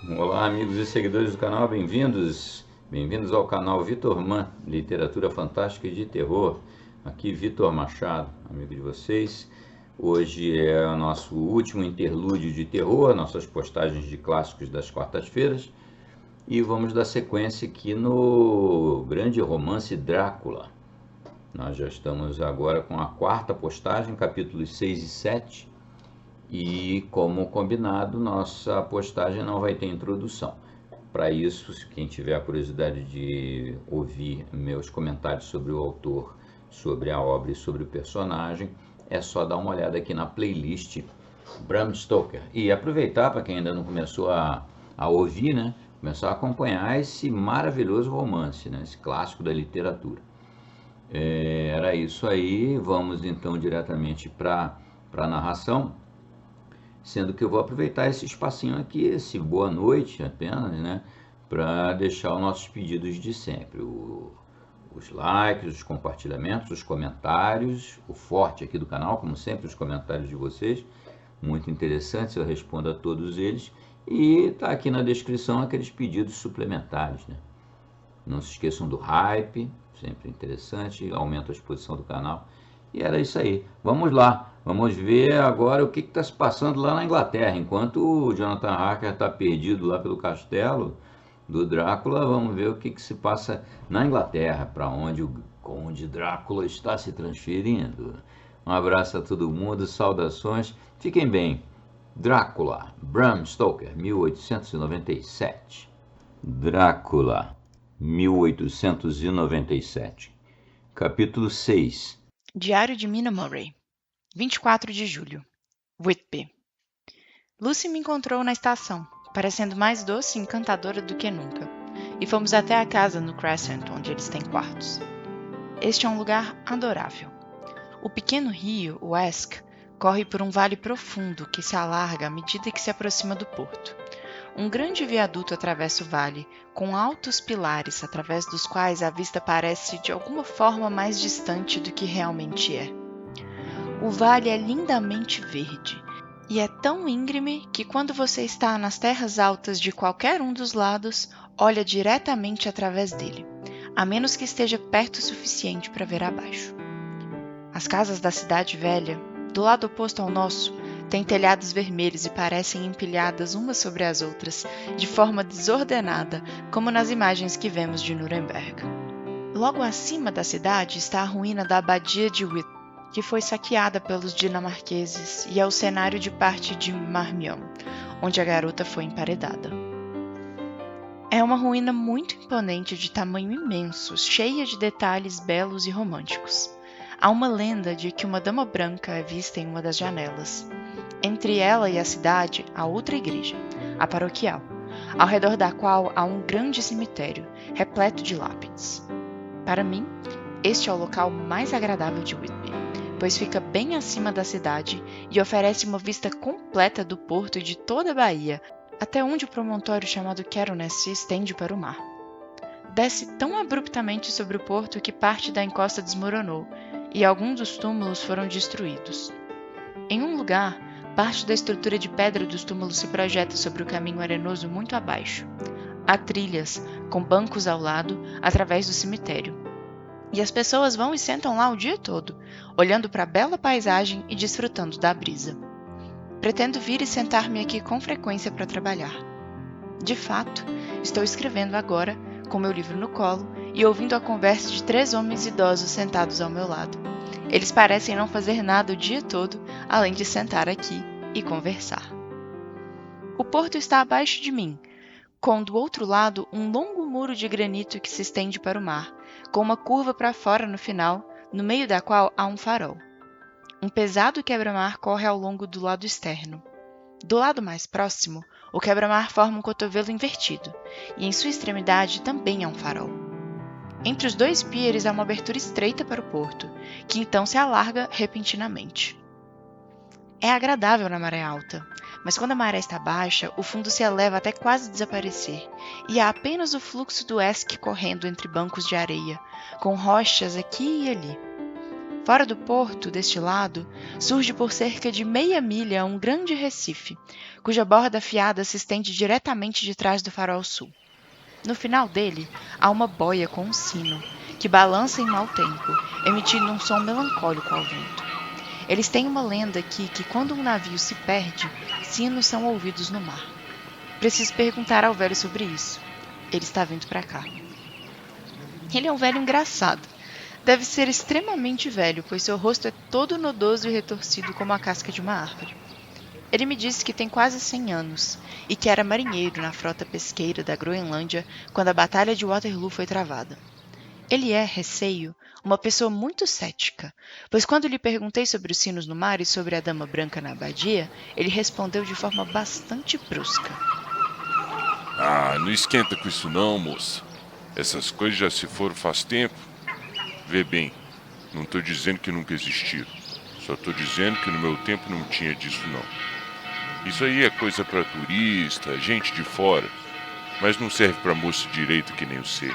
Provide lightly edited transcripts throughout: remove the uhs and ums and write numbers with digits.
Olá, amigos e seguidores do canal, bem-vindos. Bem-vindos ao canal Vitor Man, Literatura Fantástica e de Terror. Aqui Vitor Machado, amigo de vocês. Hoje é o nosso último interlúdio de terror, nossas postagens de clássicos das quartas-feiras. E vamos dar sequência aqui no grande romance Drácula. Nós já estamos agora com a quarta postagem, capítulos 6 e 7. E como combinado, nossa postagem não vai ter introdução. Para isso, se quem tiver a curiosidade de ouvir meus comentários sobre o autor, sobre a obra e sobre o personagem, é só dar uma olhada aqui na playlist Bram Stoker. E aproveitar, para quem ainda não começou a ouvir, né? Começar a acompanhar esse maravilhoso romance, né? Esse clássico da literatura. Era isso aí, vamos então diretamente para a narração. Sendo que eu vou aproveitar esse espacinho aqui, esse boa noite apenas, né? Para deixar os nossos pedidos de sempre. Os likes, os compartilhamentos, os comentários, o forte aqui do canal, como sempre, os comentários de vocês. Muito interessantes, eu respondo a todos eles. E tá aqui na descrição aqueles pedidos suplementares, né? Não se esqueçam do hype, sempre interessante, aumenta a exposição do canal. E era isso aí. Vamos lá, vamos ver agora o que está se passando lá na Inglaterra. Enquanto o Jonathan Harker está perdido lá pelo castelo do Drácula, vamos ver o que se passa na Inglaterra, para onde o Conde Drácula está se transferindo. Um abraço a todo mundo, saudações, fiquem bem. Drácula, Bram Stoker, 1897. Drácula, 1897. Capítulo 6. Diário de Mina Murray, 24 de julho. Whitby. Lucy me encontrou na estação, parecendo mais doce e encantadora do que nunca, e fomos até a casa no Crescent, onde eles têm quartos. Este é um lugar adorável. O pequeno rio, o Esk, corre por um vale profundo que se alarga à medida que se aproxima do porto. Um grande viaduto atravessa o vale, com altos pilares através dos quais a vista parece de alguma forma mais distante do que realmente é. O vale é lindamente verde e é tão íngreme que quando você está nas terras altas de qualquer um dos lados, olha diretamente através dele, a menos que esteja perto o suficiente para ver abaixo. As casas da cidade velha, do lado oposto ao nosso, têm telhados vermelhos e parecem empilhadas umas sobre as outras, de forma desordenada, como nas imagens que vemos de Nuremberg. Logo acima da cidade está a ruína da abadia de Whitby, que foi saqueada pelos dinamarqueses e é o cenário de parte de Marmion, onde a garota foi emparedada. É uma ruína muito imponente de tamanho imenso, cheia de detalhes belos e românticos. Há uma lenda de que uma dama branca é vista em uma das janelas. Entre ela e a cidade há outra igreja, a paroquial, ao redor da qual há um grande cemitério, repleto de lápides. Para mim, este é o local mais agradável de Whitby, pois fica bem acima da cidade e oferece uma vista completa do porto e de toda a baía, até onde o promontório chamado Carones se estende para o mar. Desce tão abruptamente sobre o porto que parte da encosta desmoronou e alguns dos túmulos foram destruídos. Em um lugar, parte da estrutura de pedra dos túmulos se projeta sobre o caminho arenoso muito abaixo. Há trilhas, com bancos ao lado, através do cemitério. E as pessoas vão e sentam lá o dia todo, olhando para a bela paisagem e desfrutando da brisa. Pretendo vir e sentar-me aqui com frequência para trabalhar. De fato, estou escrevendo agora, com meu livro no colo, e ouvindo a conversa de 3 homens idosos sentados ao meu lado. Eles parecem não fazer nada o dia todo, além de sentar aqui e conversar. O porto está abaixo de mim, com do outro lado um longo muro de granito que se estende para o mar, com uma curva para fora no final, no meio da qual há um farol. Um pesado quebra-mar corre ao longo do lado externo. Do lado mais próximo, o quebra-mar forma um cotovelo invertido, e em sua extremidade também há um farol. Entre os 2 pieres há uma abertura estreita para o porto, que então se alarga repentinamente. É agradável na maré alta, mas quando a maré está baixa, o fundo se eleva até quase desaparecer, e há apenas o fluxo do Esk correndo entre bancos de areia, com rochas aqui e ali. Fora do porto, deste lado, surge por cerca de meia milha um grande recife, cuja borda afiada se estende diretamente de trás do farol sul. No final dele, há uma boia com um sino, que balança em mau tempo, emitindo um som melancólico ao vento. Eles têm uma lenda aqui que quando um navio se perde, sinos são ouvidos no mar. Preciso perguntar ao velho sobre isso. Ele está vindo para cá. Ele é um velho engraçado. Deve ser extremamente velho, pois seu rosto é todo nodoso e retorcido como a casca de uma árvore. Ele me disse que tem quase 100 anos e que era marinheiro na frota pesqueira da Groenlândia quando a Batalha de Waterloo foi travada. Ele é, receio, uma pessoa muito cética, pois quando lhe perguntei sobre os sinos no mar e sobre a Dama Branca na abadia, ele respondeu de forma bastante brusca. Ah, não esquenta com isso não, moça. Essas coisas já se foram faz tempo. Vê bem, não tô dizendo que nunca existiram. Só tô dizendo que no meu tempo não tinha disso não. Isso aí é coisa pra turista, gente de fora. Mas não serve pra moço direito que nem você.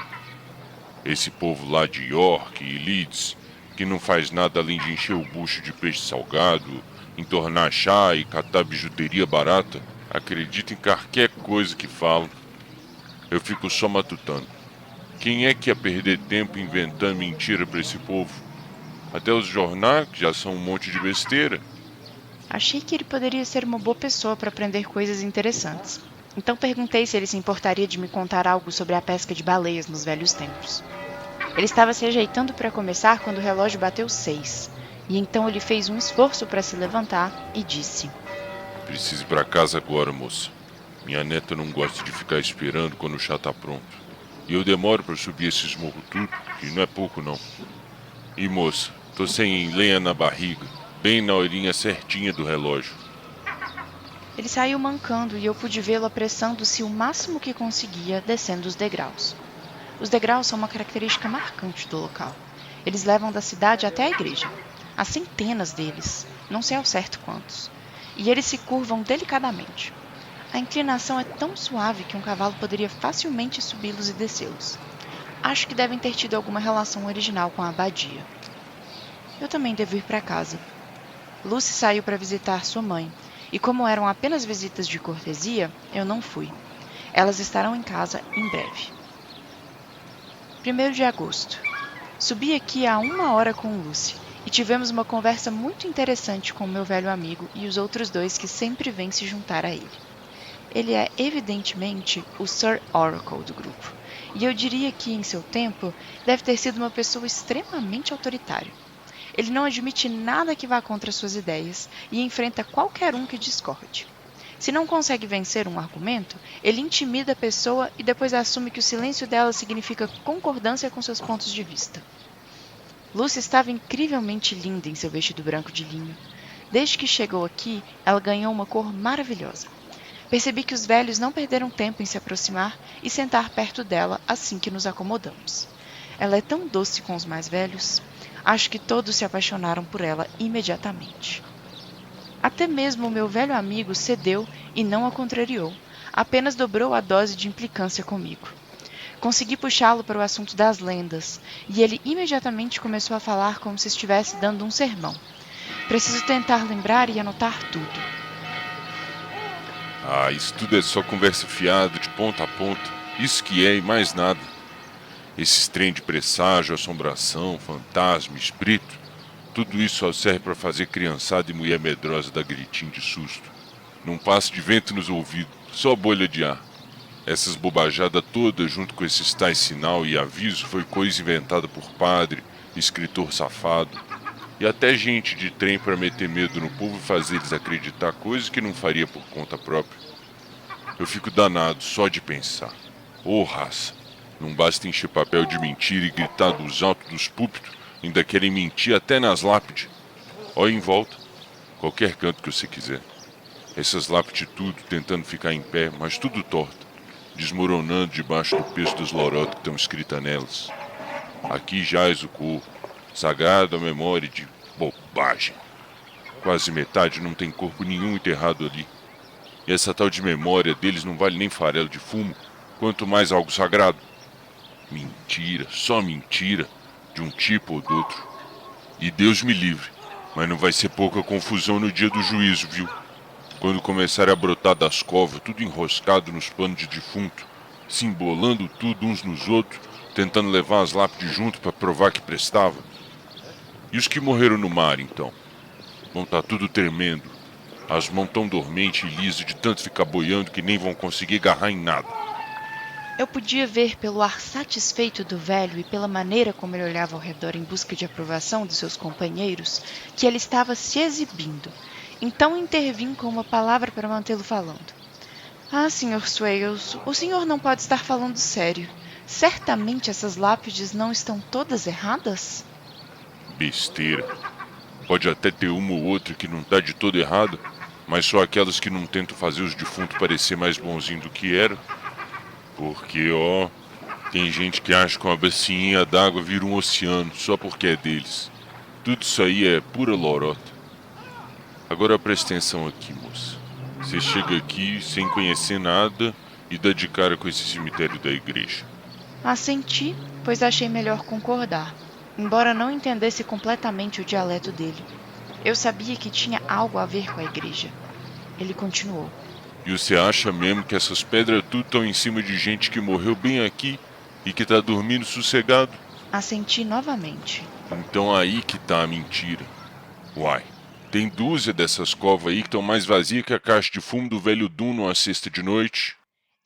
Esse povo lá de York e Leeds, que não faz nada além de encher o bucho de peixe salgado, entornar chá e catar bijuteria barata, acredita em qualquer coisa que falam. Eu fico só matutando. Quem é que ia perder tempo inventando mentira pra esse povo? Até os jornais já são um monte de besteira. Achei que ele poderia ser uma boa pessoa para aprender coisas interessantes. Então perguntei se ele se importaria de me contar algo sobre a pesca de baleias nos velhos tempos. Ele estava se ajeitando para começar quando o relógio bateu 6, e então ele fez um esforço para se levantar e disse: Preciso ir pra casa agora, moça. Minha neta não gosta de ficar esperando quando o chá tá pronto. E eu demoro para subir esses morros tudo, e não é pouco não. E moça, tô sem lenha na barriga, bem na horinha certinha do relógio. Ele saiu mancando e eu pude vê-lo apressando-se o máximo que conseguia, descendo os degraus. Os degraus são uma característica marcante do local. Eles levam da cidade até a igreja. Há centenas deles, não sei ao certo quantos. E eles se curvam delicadamente. A inclinação é tão suave que um cavalo poderia facilmente subi-los e descê-los. Acho que devem ter tido alguma relação original com a abadia. Eu também devo ir para casa. Lucy saiu para visitar sua mãe, e como eram apenas visitas de cortesia, eu não fui. Elas estarão em casa em breve. 1º de agosto. Subi aqui há 1 hora com Lucy e tivemos uma conversa muito interessante com o meu velho amigo e os outros 2 que sempre vêm se juntar a ele. Ele é, evidentemente, o Sir Oracle do grupo, e eu diria que, em seu tempo, deve ter sido uma pessoa extremamente autoritária. Ele não admite nada que vá contra suas ideias e enfrenta qualquer um que discorde. Se não consegue vencer um argumento, ele intimida a pessoa e depois assume que o silêncio dela significa concordância com seus pontos de vista. Lucy estava incrivelmente linda em seu vestido branco de linho. Desde que chegou aqui, ela ganhou uma cor maravilhosa. Percebi que os velhos não perderam tempo em se aproximar e sentar perto dela assim que nos acomodamos. Ela é tão doce com os mais velhos. Acho que todos se apaixonaram por ela imediatamente. Até mesmo o meu velho amigo cedeu e não a contrariou, apenas dobrou a dose de implicância comigo. Consegui puxá-lo para o assunto das lendas, e ele imediatamente começou a falar como se estivesse dando um sermão. Preciso tentar lembrar e anotar tudo. Ah, isso tudo é só conversa fiada, de ponta a ponta. Isso que é e mais nada. Esses trem de presságio, assombração, fantasma, espírito, tudo isso só serve para fazer criançada e mulher medrosa dar gritinho de susto. Não passa de vento nos ouvidos, só bolha de ar. Essas bobajadas todas, junto com esses tais sinal e aviso, foi coisa inventada por padre, escritor safado, e até gente de trem para meter medo no povo e fazer eles acreditar coisas que não faria por conta própria. Eu fico danado só de pensar. Ô raça, não basta encher papel de mentira e gritar dos altos dos púlpitos, ainda querem mentir até nas lápides. Olha em volta, qualquer canto que você quiser. Essas lápides tudo tentando ficar em pé, mas tudo torto, desmoronando debaixo do peso das lorotas que estão escritas nelas. Aqui jaz o corpo, sagrado à memória de bobagem. Quase metade não tem corpo nenhum enterrado ali. E essa tal de memória deles não vale nem farelo de fumo, quanto mais algo sagrado. Mentira, só mentira, de um tipo ou do outro. E Deus me livre, mas não vai ser pouca confusão no dia do juízo, viu? Quando começarem a brotar das covas, tudo enroscado nos panos de defunto, se embolando tudo uns nos outros, tentando levar as lápides junto para provar que prestava. E os que morreram no mar, então? Vão tá tudo tremendo. As mãos tão dormentes e lisas de tanto ficar boiando que nem vão conseguir agarrar em nada. Eu podia ver pelo ar satisfeito do velho e pela maneira como ele olhava ao redor em busca de aprovação dos seus companheiros, que ele estava se exibindo. Então intervim com uma palavra para mantê-lo falando. Ah, Sr. Swales, o senhor não pode estar falando sério. Certamente essas lápides não estão todas erradas? Besteira. Pode até ter uma ou outra que não tá de todo errada, mas só aquelas que não tentam fazer os defuntos parecer mais bonzinho do que eram. Porque, tem gente que acha que uma bacinha d'água vira um oceano só porque é deles. Tudo isso aí é pura lorota. Agora presta atenção aqui, moça. Você chega aqui sem conhecer nada e dá de cara com esse cemitério da igreja. Assenti, pois achei melhor concordar, embora não entendesse completamente o dialeto dele. Eu sabia que tinha algo a ver com a igreja. Ele continuou. E você acha mesmo que essas pedras tudo estão em cima de gente que morreu bem aqui e que tá dormindo sossegado? Assenti novamente. Então aí que tá a mentira. Uai, tem dúzia dessas covas aí que estão mais vazias que a caixa de fumo do velho Dum numa sexta de noite.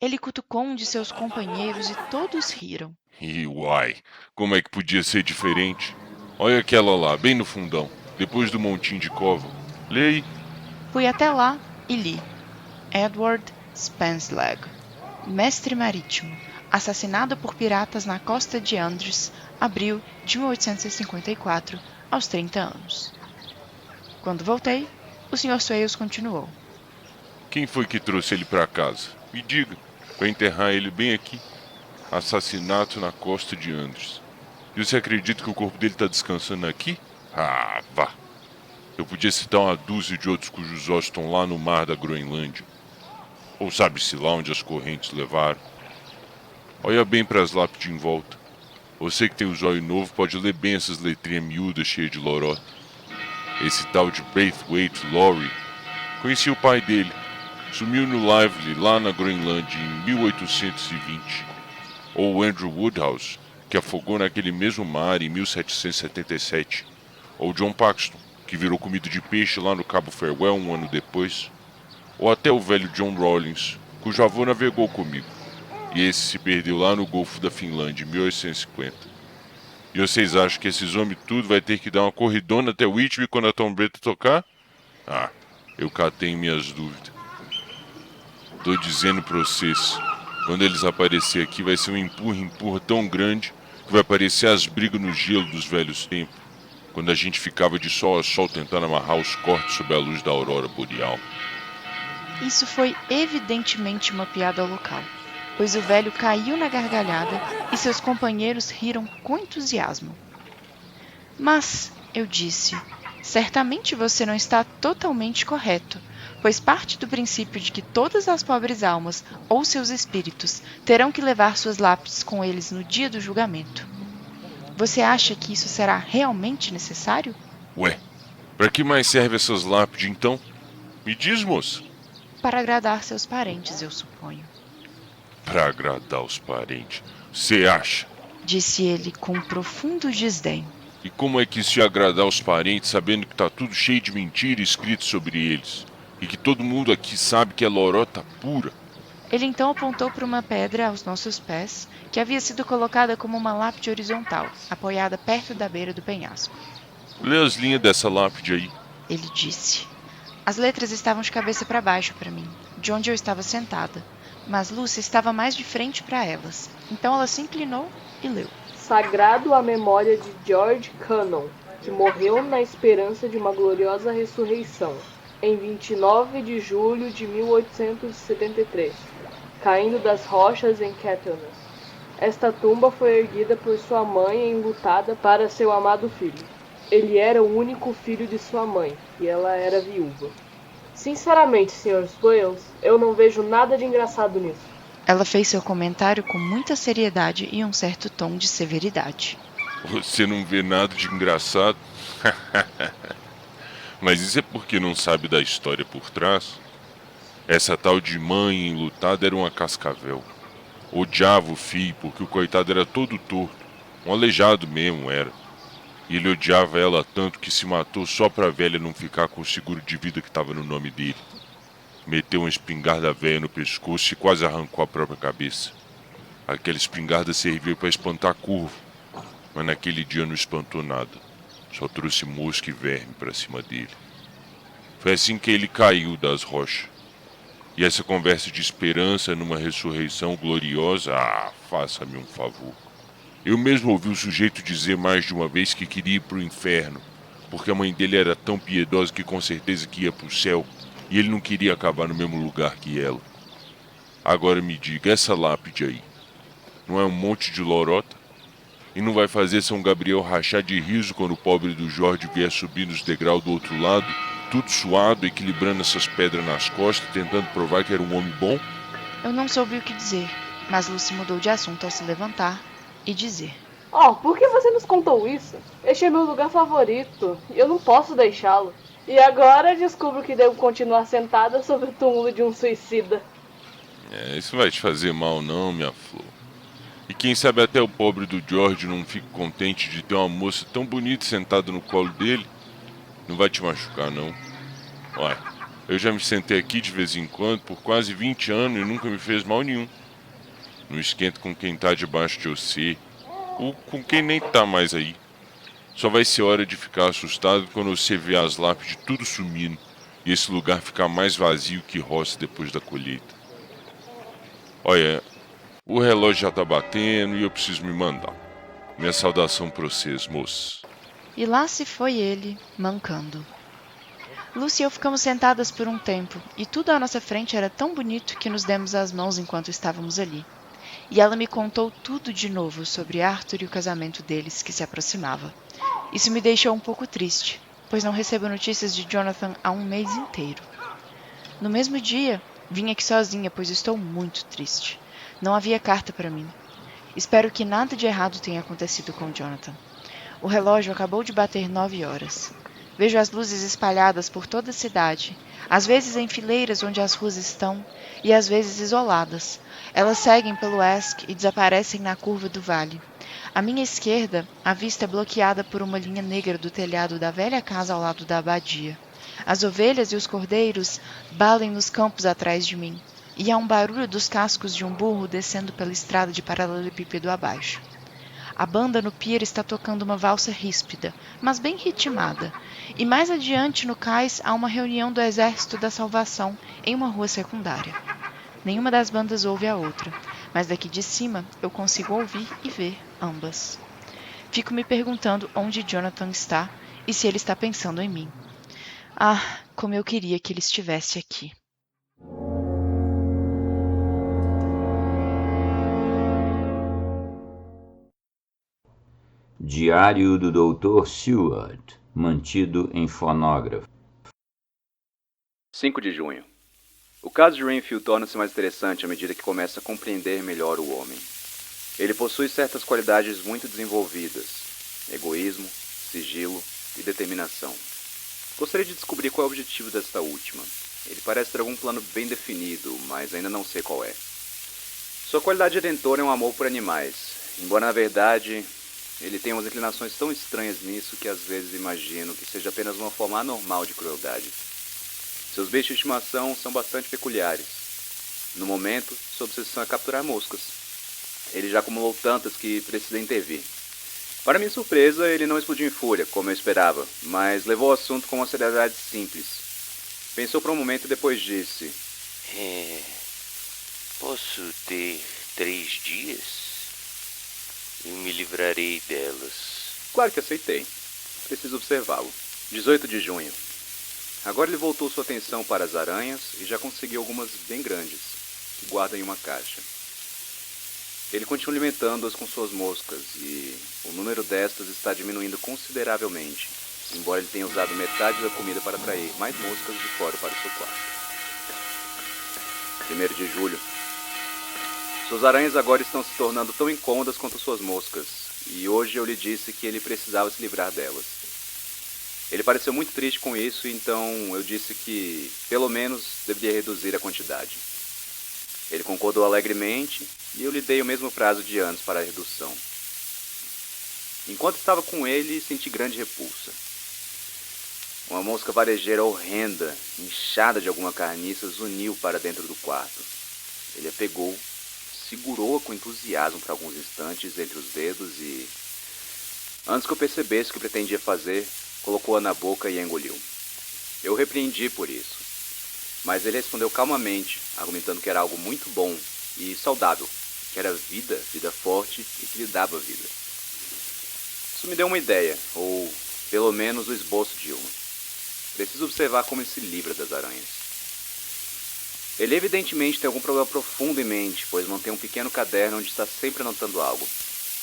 Ele cutucou um de seus companheiros e todos riram. E uai, como é que podia ser diferente? Olha aquela lá, bem no fundão, depois do montinho de cova. Lê aí. Fui até lá e li. Edward Spenslag, mestre marítimo, assassinado por piratas na costa de Andres, abril de 1854, aos 30 anos. Quando voltei, o Sr. Swales continuou. Quem foi que trouxe ele pra casa? Me diga, pra enterrar ele bem aqui. Assassinato na costa de Andres. E você acredita que o corpo dele tá descansando aqui? Ah, vá. Eu podia citar uma dúzia de outros cujos ossos estão lá no mar da Groenlândia. Ou sabe-se lá onde as correntes levaram. Olha bem para as lápides em volta. Você que tem o zóio novo pode ler bem essas letrinhas miúdas cheias de lorota. Esse tal de Braithwaite Lowry, conheci o pai dele. Sumiu no Lively lá na Groenlândia em 1820. Ou o Andrew Woodhouse, que afogou naquele mesmo mar em 1777. Ou John Paxton, que virou comida de peixe lá no Cabo Farewell um ano depois. Ou até o velho John Rawlins, cujo avô navegou comigo. E esse se perdeu lá no Golfo da Finlândia em 1850. E vocês acham que esses homens tudo vai ter que dar uma corridona até Whitby quando a trombeta tocar? Ah, eu cá tenho minhas dúvidas. Tô dizendo pra vocês, quando eles aparecerem aqui vai ser um empurra tão grande que vai parecer as brigas no gelo dos velhos tempos, quando a gente ficava de sol a sol tentando amarrar os cortes sob a luz da aurora boreal. Isso foi evidentemente uma piada local, pois o velho caiu na gargalhada e seus companheiros riram com entusiasmo. Mas, eu disse, certamente você não está totalmente correto, pois parte do princípio de que todas as pobres almas ou seus espíritos terão que levar suas lápides com eles no dia do julgamento. Você acha que isso será realmente necessário? Ué, pra que mais serve essas lápides então? Me diz, moça. Para agradar seus parentes, eu suponho. Pra agradar os parentes, você acha? Disse ele com profundo desdém. E como é que isso ia agradar os parentes sabendo que tá tudo cheio de mentira escrito sobre eles? E que todo mundo aqui sabe que é lorota pura? Ele então apontou para uma pedra aos nossos pés, que havia sido colocada como uma lápide horizontal, apoiada perto da beira do penhasco. Lê as linhas dessa lápide aí. Ele disse. As letras estavam de cabeça para baixo para mim, de onde eu estava sentada, mas Lucy estava mais de frente para elas. Então ela se inclinou e leu. Sagrado à memória de George Cannon, que morreu na esperança de uma gloriosa ressurreição, em 29 de julho de 1873, caindo das rochas em Caithness. Esta tumba foi erguida por sua mãe enlutada para seu amado filho. Ele era o único filho de sua mãe, e ela era viúva. Sinceramente, Sr. Swales, eu não vejo nada de engraçado nisso. Ela fez seu comentário com muita seriedade e um certo tom de severidade. Você não vê nada de engraçado? Mas isso é porque não sabe da história por trás. Essa tal de mãe enlutada era uma cascavel. Odiava o filho porque o coitado era todo torto. Um aleijado mesmo era. E ele odiava ela tanto que se matou só pra velha não ficar com o seguro de vida que estava no nome dele. Meteu uma espingarda velha no pescoço e quase arrancou a própria cabeça. Aquela espingarda serviu para espantar curvo, mas naquele dia não espantou nada. Só trouxe mosca e verme pra cima dele. Foi assim que ele caiu das rochas. E essa conversa de esperança numa ressurreição gloriosa, faça-me um favor. Eu mesmo ouvi o sujeito dizer mais de uma vez que queria ir pro inferno, porque a mãe dele era tão piedosa que com certeza que ia pro céu, e ele não queria acabar no mesmo lugar que ela. Agora me diga, essa lápide aí, não é um monte de lorota? E não vai fazer São Gabriel rachar de riso quando o pobre do Jorge vier subir nos degraus do outro lado, tudo suado, equilibrando essas pedras nas costas, tentando provar que era um homem bom? Eu não soube o que dizer, mas Lucy mudou de assunto ao se levantar e dizer: Por que você nos contou isso? Este é meu lugar favorito e eu não posso deixá-lo. E agora descubro que devo continuar sentada sobre o túmulo de um suicida. Isso vai te fazer mal não, minha flor. E quem sabe até o pobre do George não fica contente de ter uma moça tão bonita sentada no colo dele. Não vai te machucar não. Olha, eu já me sentei aqui de vez em quando por quase 20 anos e nunca me fez mal nenhum. Não esquenta com quem tá debaixo de você, ou com quem nem tá mais aí. Só vai ser hora de ficar assustado quando você vê as lápides tudo sumindo e esse lugar ficar mais vazio que roça depois da colheita. Olha, o relógio já tá batendo e eu preciso me mandar. Minha saudação pra vocês, moços. E lá se foi ele, mancando. Lucy e eu ficamos sentadas por um tempo, e tudo à nossa frente era tão bonito que nos demos as mãos enquanto estávamos ali. E ela me contou tudo de novo sobre Arthur e o casamento deles que se aproximava. Isso me deixou um pouco triste, pois não recebo notícias de Jonathan há um mês inteiro. No mesmo dia, vim aqui sozinha, pois estou muito triste. Não havia carta para mim. Espero que nada de errado tenha acontecido com Jonathan. O relógio acabou de bater 9 horas. Vejo as luzes espalhadas por toda a cidade, às vezes em fileiras onde as ruas estão, e às vezes isoladas. Elas seguem pelo Esk e desaparecem na curva do vale. À minha esquerda, a vista é bloqueada por uma linha negra do telhado da velha casa ao lado da abadia. As ovelhas e os cordeiros balem nos campos atrás de mim, e há um barulho dos cascos de um burro descendo pela estrada de paralelepípedo abaixo. A banda no pier está tocando uma valsa ríspida, mas bem ritmada, e mais adiante no cais há uma reunião do Exército da Salvação em uma rua secundária. Nenhuma das bandas ouve a outra, mas daqui de cima eu consigo ouvir e ver ambas. Fico me perguntando onde Jonathan está e se ele está pensando em mim. Como eu queria que ele estivesse aqui. Diário do Dr. Seward, mantido em fonógrafo. 5 de junho. O caso de Renfield torna-se mais interessante à medida que começa a compreender melhor o homem. Ele possui certas qualidades muito desenvolvidas: egoísmo, sigilo e determinação. Gostaria de descobrir qual é o objetivo desta última. Ele parece ter algum plano bem definido, mas ainda não sei qual é. Sua qualidade redentora é um amor por animais, embora na verdade ele tenha umas inclinações tão estranhas nisso que às vezes imagino que seja apenas uma forma anormal de crueldade. Seus bichos de estimação são bastante peculiares. No momento, sua obsessão é capturar moscas. Ele já acumulou tantas que precisa intervir. Para minha surpresa, ele não explodiu em fúria, como eu esperava, mas levou o assunto com uma seriedade simples. Pensou por um momento e depois disse: Posso ter 3 dias? Eu me livrarei delas. Claro que aceitei. Preciso observá-lo. 18 de junho. Agora ele voltou sua atenção para as aranhas e já conseguiu algumas bem grandes, que guarda em uma caixa. Ele continua alimentando-as com suas moscas e o número destas está diminuindo consideravelmente, embora ele tenha usado metade da comida para atrair mais moscas de fora para o seu quarto. 1º de julho. Suas aranhas agora estão se tornando tão incômodas quanto suas moscas, e hoje eu lhe disse que ele precisava se livrar delas. Ele pareceu muito triste com isso, então eu disse que, pelo menos, deveria reduzir a quantidade. Ele concordou alegremente e eu lhe dei o mesmo prazo de anos para a redução. Enquanto estava com ele, senti grande repulsa. Uma mosca varejeira horrenda, inchada de alguma carniça, zuniu para dentro do quarto. Ele a pegou, segurou-a com entusiasmo por alguns instantes entre os dedos e, antes que eu percebesse o que pretendia fazer, colocou-a na boca e a engoliu. Eu o repreendi por isso, mas ele respondeu calmamente, argumentando que era algo muito bom e saudável, que era vida forte e que lhe dava vida. Isso me deu uma ideia, ou pelo menos o esboço de uma. Preciso observar como ele se livra das aranhas. Ele evidentemente tem algum problema profundo em mente, pois mantém um pequeno caderno onde está sempre anotando algo.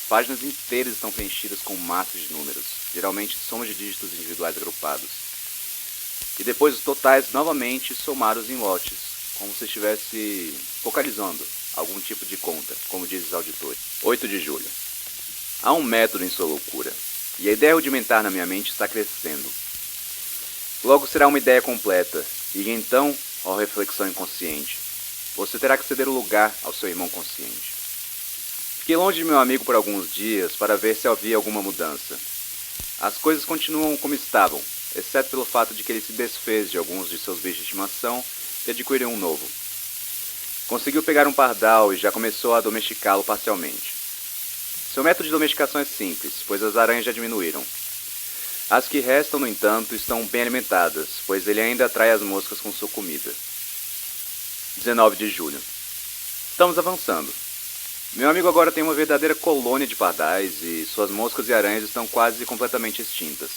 Páginas inteiras estão preenchidas com massas de números, geralmente somas de dígitos individuais agrupados. E depois os totais novamente somados em lotes, como se estivesse focalizando algum tipo de conta, como dizem os auditores. 8 de julho. Há um método em sua loucura, e a ideia rudimentar na minha mente está crescendo. Logo será uma ideia completa, e então, ó reflexão inconsciente, você terá que ceder o lugar ao seu irmão consciente. Fiquei longe de meu amigo por alguns dias para ver se havia alguma mudança. As coisas continuam como estavam, exceto pelo fato de que ele se desfez de alguns de seus bichos de estimação e adquiriu um novo. Conseguiu pegar um pardal e já começou a domesticá-lo parcialmente. Seu método de domesticação é simples, pois as aranhas já diminuíram. As que restam, no entanto, estão bem alimentadas, pois ele ainda atrai as moscas com sua comida. 19 de julho. Estamos avançando. Meu amigo agora tem uma verdadeira colônia de pardais e suas moscas e aranhas estão quase completamente extintas.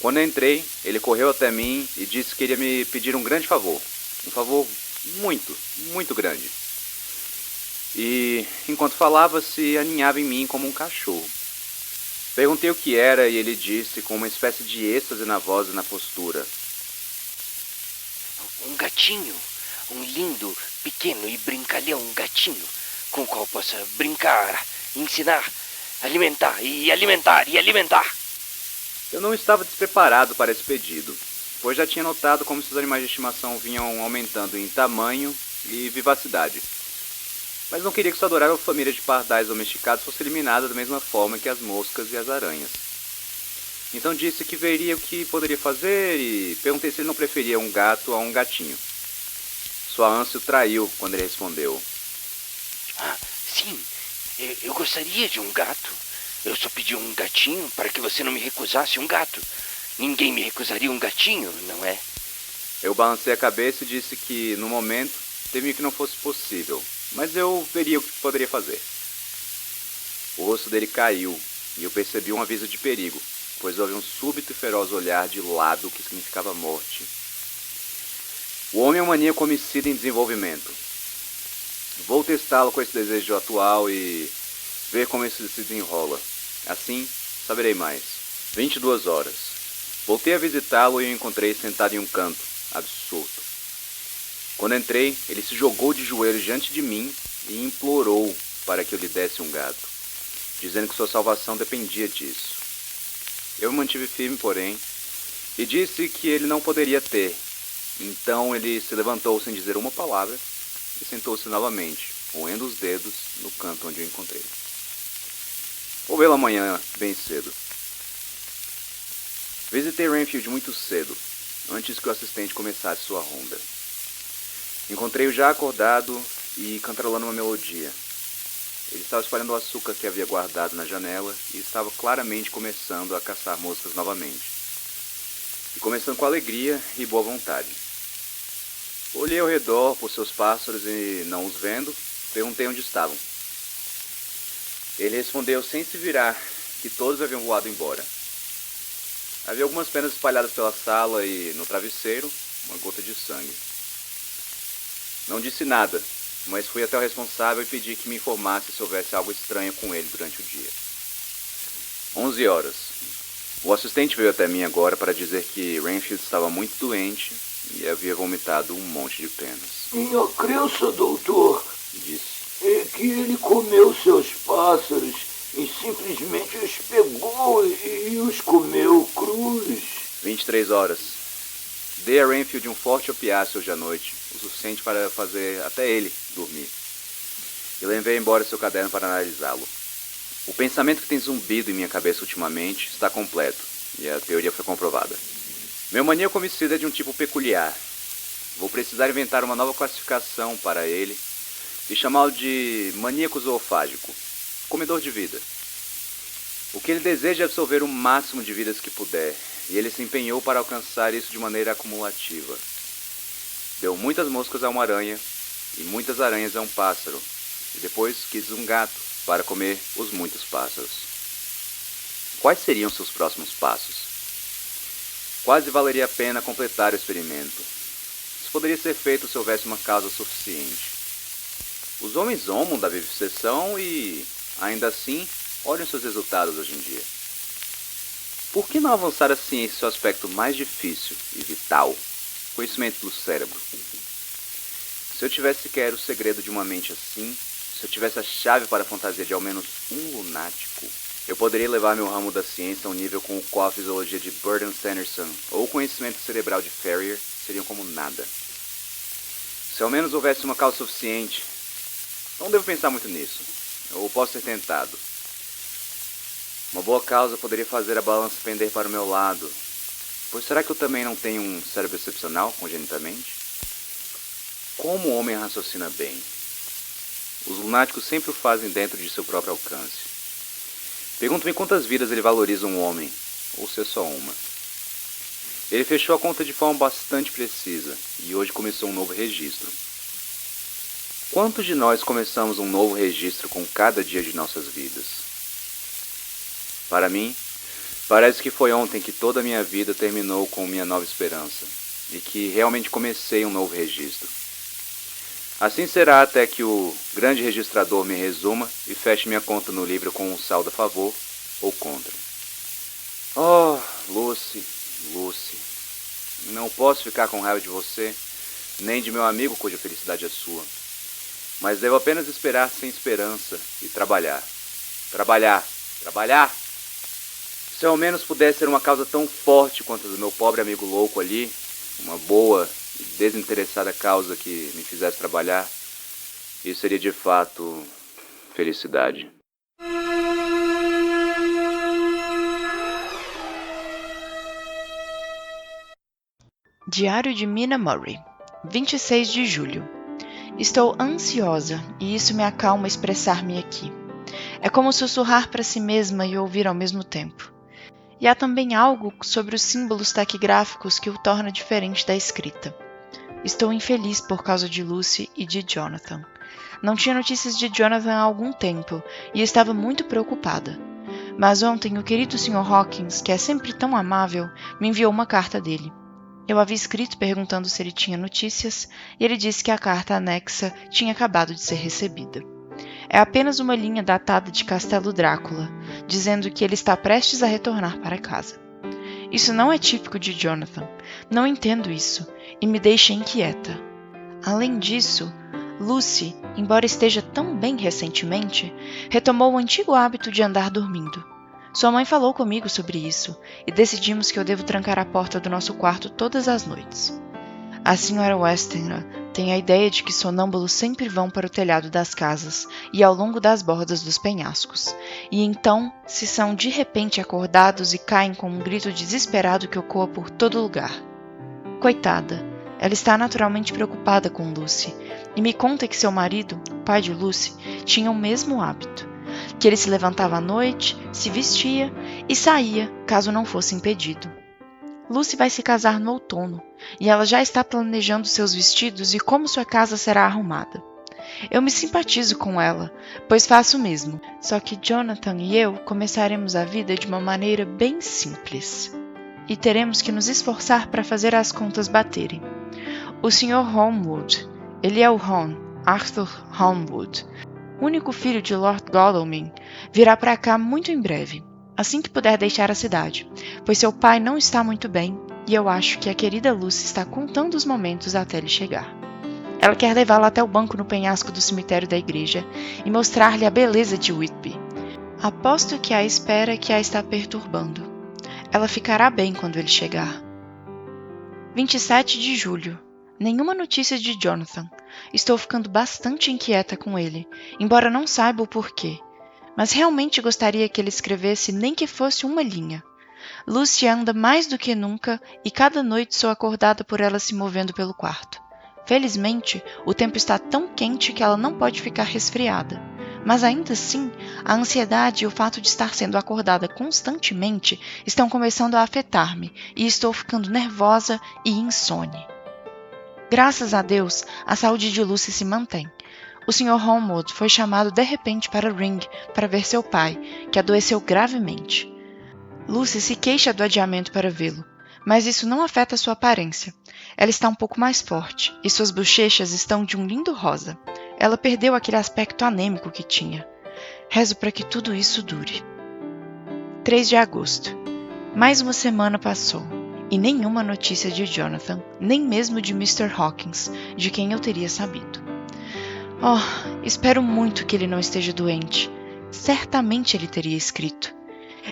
Quando eu entrei, ele correu até mim e disse que iria me pedir um grande favor. Um favor muito, muito grande. E, enquanto falava, se aninhava em mim como um cachorro. Perguntei o que era e ele disse, com uma espécie de êxtase na voz e na postura: Um gatinho, um lindo, pequeno e brincalhão gatinho, com o qual possa brincar, ensinar, alimentar e alimentar e alimentar. Eu não estava despreparado para esse pedido, pois já tinha notado como seus animais de estimação vinham aumentando em tamanho e vivacidade. Mas não queria que sua adorável família de pardais domesticados fosse eliminada da mesma forma que as moscas e as aranhas. Então disse que veria o que poderia fazer e perguntei se ele não preferia um gato a um gatinho. Sua ânsia o traiu quando ele respondeu: Sim, eu gostaria de um gato. Eu só pedi um gatinho para que você não me recusasse um gato. Ninguém me recusaria um gatinho, não é? Eu balancei a cabeça e disse que, no momento, temia que não fosse possível, mas eu veria o que poderia fazer. O rosto dele caiu e eu percebi um aviso de perigo, pois houve um súbito e feroz olhar de lado que significava morte. O homem é um maníaco homicida em desenvolvimento. Vou testá-lo com esse desejo atual e ver como isso se desenrola. Assim, saberei mais. 22 horas. Voltei a visitá-lo e o encontrei sentado em um canto, absorto. Quando entrei, ele se jogou de joelhos diante de mim e implorou para que eu lhe desse um gato, dizendo que sua salvação dependia disso. Eu me mantive firme, porém, e disse que ele não poderia ter. Então ele se levantou sem dizer uma palavra e sentou-se novamente, roendo os dedos no canto onde eu encontrei. Vou vê-lo amanhã, bem cedo. Visitei Renfield muito cedo, antes que o assistente começasse sua ronda. Encontrei-o já acordado e cantarolando uma melodia. Ele estava espalhando o açúcar que havia guardado na janela e estava claramente começando a caçar moscas novamente. E começando com alegria e boa vontade. Olhei ao redor por seus pássaros e, não os vendo, perguntei onde estavam. Ele respondeu sem se virar que todos haviam voado embora. Havia algumas penas espalhadas pela sala e, no travesseiro, uma gota de sangue. Não disse nada, mas fui até o responsável e pedi que me informasse se houvesse algo estranho com ele durante o dia. 11 horas. O assistente veio até mim agora para dizer que Renfield estava muito doente e havia vomitado um monte de penas. Minha crença, doutor, disse, é que ele comeu seus pássaros homem simplesmente os pegou e os comeu crus. 23 horas. Dei a Renfield um forte opiáceo hoje à noite, o suficiente para fazer até ele dormir. E levei embora seu caderno para analisá-lo. O pensamento que tem zumbido em minha cabeça ultimamente está completo, e a teoria foi comprovada. Meu maníaco homicida é de um tipo peculiar. Vou precisar inventar uma nova classificação para ele e chamá-lo de maníaco zoofágico, comedor de vida. O que ele deseja é absorver o máximo de vidas que puder, e ele se empenhou para alcançar isso de maneira acumulativa. Deu muitas moscas a uma aranha e muitas aranhas a um pássaro, e depois quis um gato para comer os muitos pássaros. Quais seriam seus próximos passos? Quase valeria a pena completar o experimento. Isso poderia ser feito se houvesse uma causa suficiente. Os homens zombam da viviseção e, ainda assim, olham seus resultados hoje em dia. Por que não avançar a ciência em seu aspecto mais difícil e vital, conhecimento do cérebro? Se eu tivesse sequer o segredo de uma mente assim, se eu tivesse a chave para a fantasia de ao menos um lunático, eu poderia levar meu ramo da ciência a um nível com o qual a fisiologia de Burton Sanderson ou o conhecimento cerebral de Ferrier seriam como nada. Se ao menos houvesse uma causa suficiente, não devo pensar muito nisso. Eu posso ser tentado. Uma boa causa poderia fazer a balança pender para o meu lado. Pois será que eu também não tenho um cérebro excepcional, congenitamente? Como o homem raciocina bem? Os lunáticos sempre o fazem dentro de seu próprio alcance. Pergunto-me quantas vidas ele valoriza um homem, ou se é só uma. Ele fechou a conta de forma bastante precisa, e hoje começou um novo registro. Quantos de nós começamos um novo registro com cada dia de nossas vidas? Para mim, parece que foi ontem que toda a minha vida terminou com minha nova esperança, e que realmente comecei um novo registro. Assim será até que o grande registrador me resuma e feche minha conta no livro com um saldo a favor ou contra. Oh, Lucy, Lucy, não posso ficar com raiva de você, nem de meu amigo cuja felicidade é sua. Mas devo apenas esperar sem esperança e trabalhar. Trabalhar, trabalhar! Se ao menos pudesse ser uma causa tão forte quanto a do meu pobre amigo louco ali, uma boa e desinteressada causa que me fizesse trabalhar, isso seria de fato felicidade. Diário de Mina Murray, 26 de julho. Estou ansiosa e isso me acalma expressar-me aqui. É como sussurrar para si mesma e ouvir ao mesmo tempo. E há também algo sobre os símbolos taquigráficos que o torna diferente da escrita. Estou infeliz por causa de Lucy e de Jonathan. Não tinha notícias de Jonathan há algum tempo e estava muito preocupada. Mas ontem o querido Sr. Hawkins, que é sempre tão amável, me enviou uma carta dele. Eu havia escrito perguntando se ele tinha notícias e ele disse que a carta anexa tinha acabado de ser recebida. É apenas uma linha datada de Castelo Drácula, dizendo que ele está prestes a retornar para casa. Isso não é típico de Jonathan. Não entendo isso e me deixa inquieta. Além disso, Lucy, embora esteja tão bem recentemente, retomou o antigo hábito de andar dormindo. Sua mãe falou comigo sobre isso e decidimos que eu devo trancar a porta do nosso quarto todas as noites. A Sra. Westenra tem a ideia de que sonâmbulos sempre vão para o telhado das casas e ao longo das bordas dos penhascos, e então se são de repente acordados e caem com um grito desesperado que ecoa por todo lugar. Coitada, ela está naturalmente preocupada com Lucy e me conta que seu marido, pai de Lucy, tinha o mesmo hábito, que ele se levantava à noite, se vestia e saía caso não fosse impedido. Lucy vai se casar no outono e ela já está planejando seus vestidos e como sua casa será arrumada. Eu me simpatizo com ela, pois faço o mesmo, só que Jonathan e eu começaremos a vida de uma maneira bem simples. E teremos que nos esforçar para fazer as contas baterem. O Sr. Holmwood, ele é o Hon, Arthur Holmwood, único filho de Lord Godalming, virá para cá muito em breve, assim que puder deixar a cidade, pois seu pai não está muito bem e eu acho que a querida Lucy está contando os momentos até ele chegar. Ela quer levá-lo até o banco no penhasco do cemitério da igreja e mostrar-lhe a beleza de Whitby. Aposto que a espera que a está perturbando. Ela ficará bem quando ele chegar. 27 de julho. Nenhuma notícia de Jonathan. Estou ficando bastante inquieta com ele, embora não saiba o porquê. Mas realmente gostaria que ele escrevesse nem que fosse uma linha. Lucy anda mais do que nunca e cada noite sou acordada por ela se movendo pelo quarto. Felizmente, o tempo está tão quente que ela não pode ficar resfriada. Mas ainda assim, a ansiedade e o fato de estar sendo acordada constantemente estão começando a afetar-me e estou ficando nervosa e insone. Graças a Deus, a saúde de Lucy se mantém. O Sr. Holmwood foi chamado de repente para Ring para ver seu pai, que adoeceu gravemente. Lucy se queixa do adiamento para vê-lo, mas isso não afeta sua aparência. Ela está um pouco mais forte e suas bochechas estão de um lindo rosa. Ela perdeu aquele aspecto anêmico que tinha. Rezo para que tudo isso dure. 3 de agosto. Mais uma semana passou, e nenhuma notícia de Jonathan, nem mesmo de Mr. Hawkins, de quem eu teria sabido. Oh, espero muito que ele não esteja doente. Certamente ele teria escrito.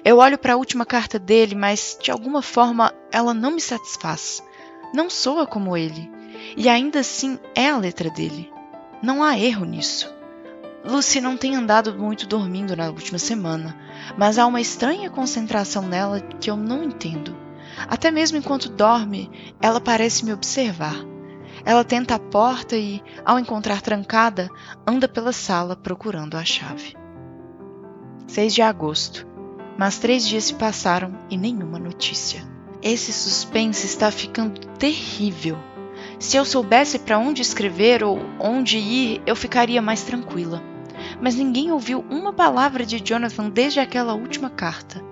Eu olho para a última carta dele, mas, de alguma forma, ela não me satisfaz. Não soa como ele, e ainda assim é a letra dele. Não há erro nisso. Lucy não tem andado muito dormindo na última semana, mas há uma estranha concentração nela que eu não entendo. Até mesmo enquanto dorme, ela parece me observar. Ela tenta a porta e, ao encontrar trancada, anda pela sala procurando a chave. 6 de agosto. Mas 3 dias se passaram e nenhuma notícia. Esse suspense está ficando terrível. Se eu soubesse para onde escrever ou onde ir, eu ficaria mais tranquila. Mas ninguém ouviu uma palavra de Jonathan desde aquela última carta.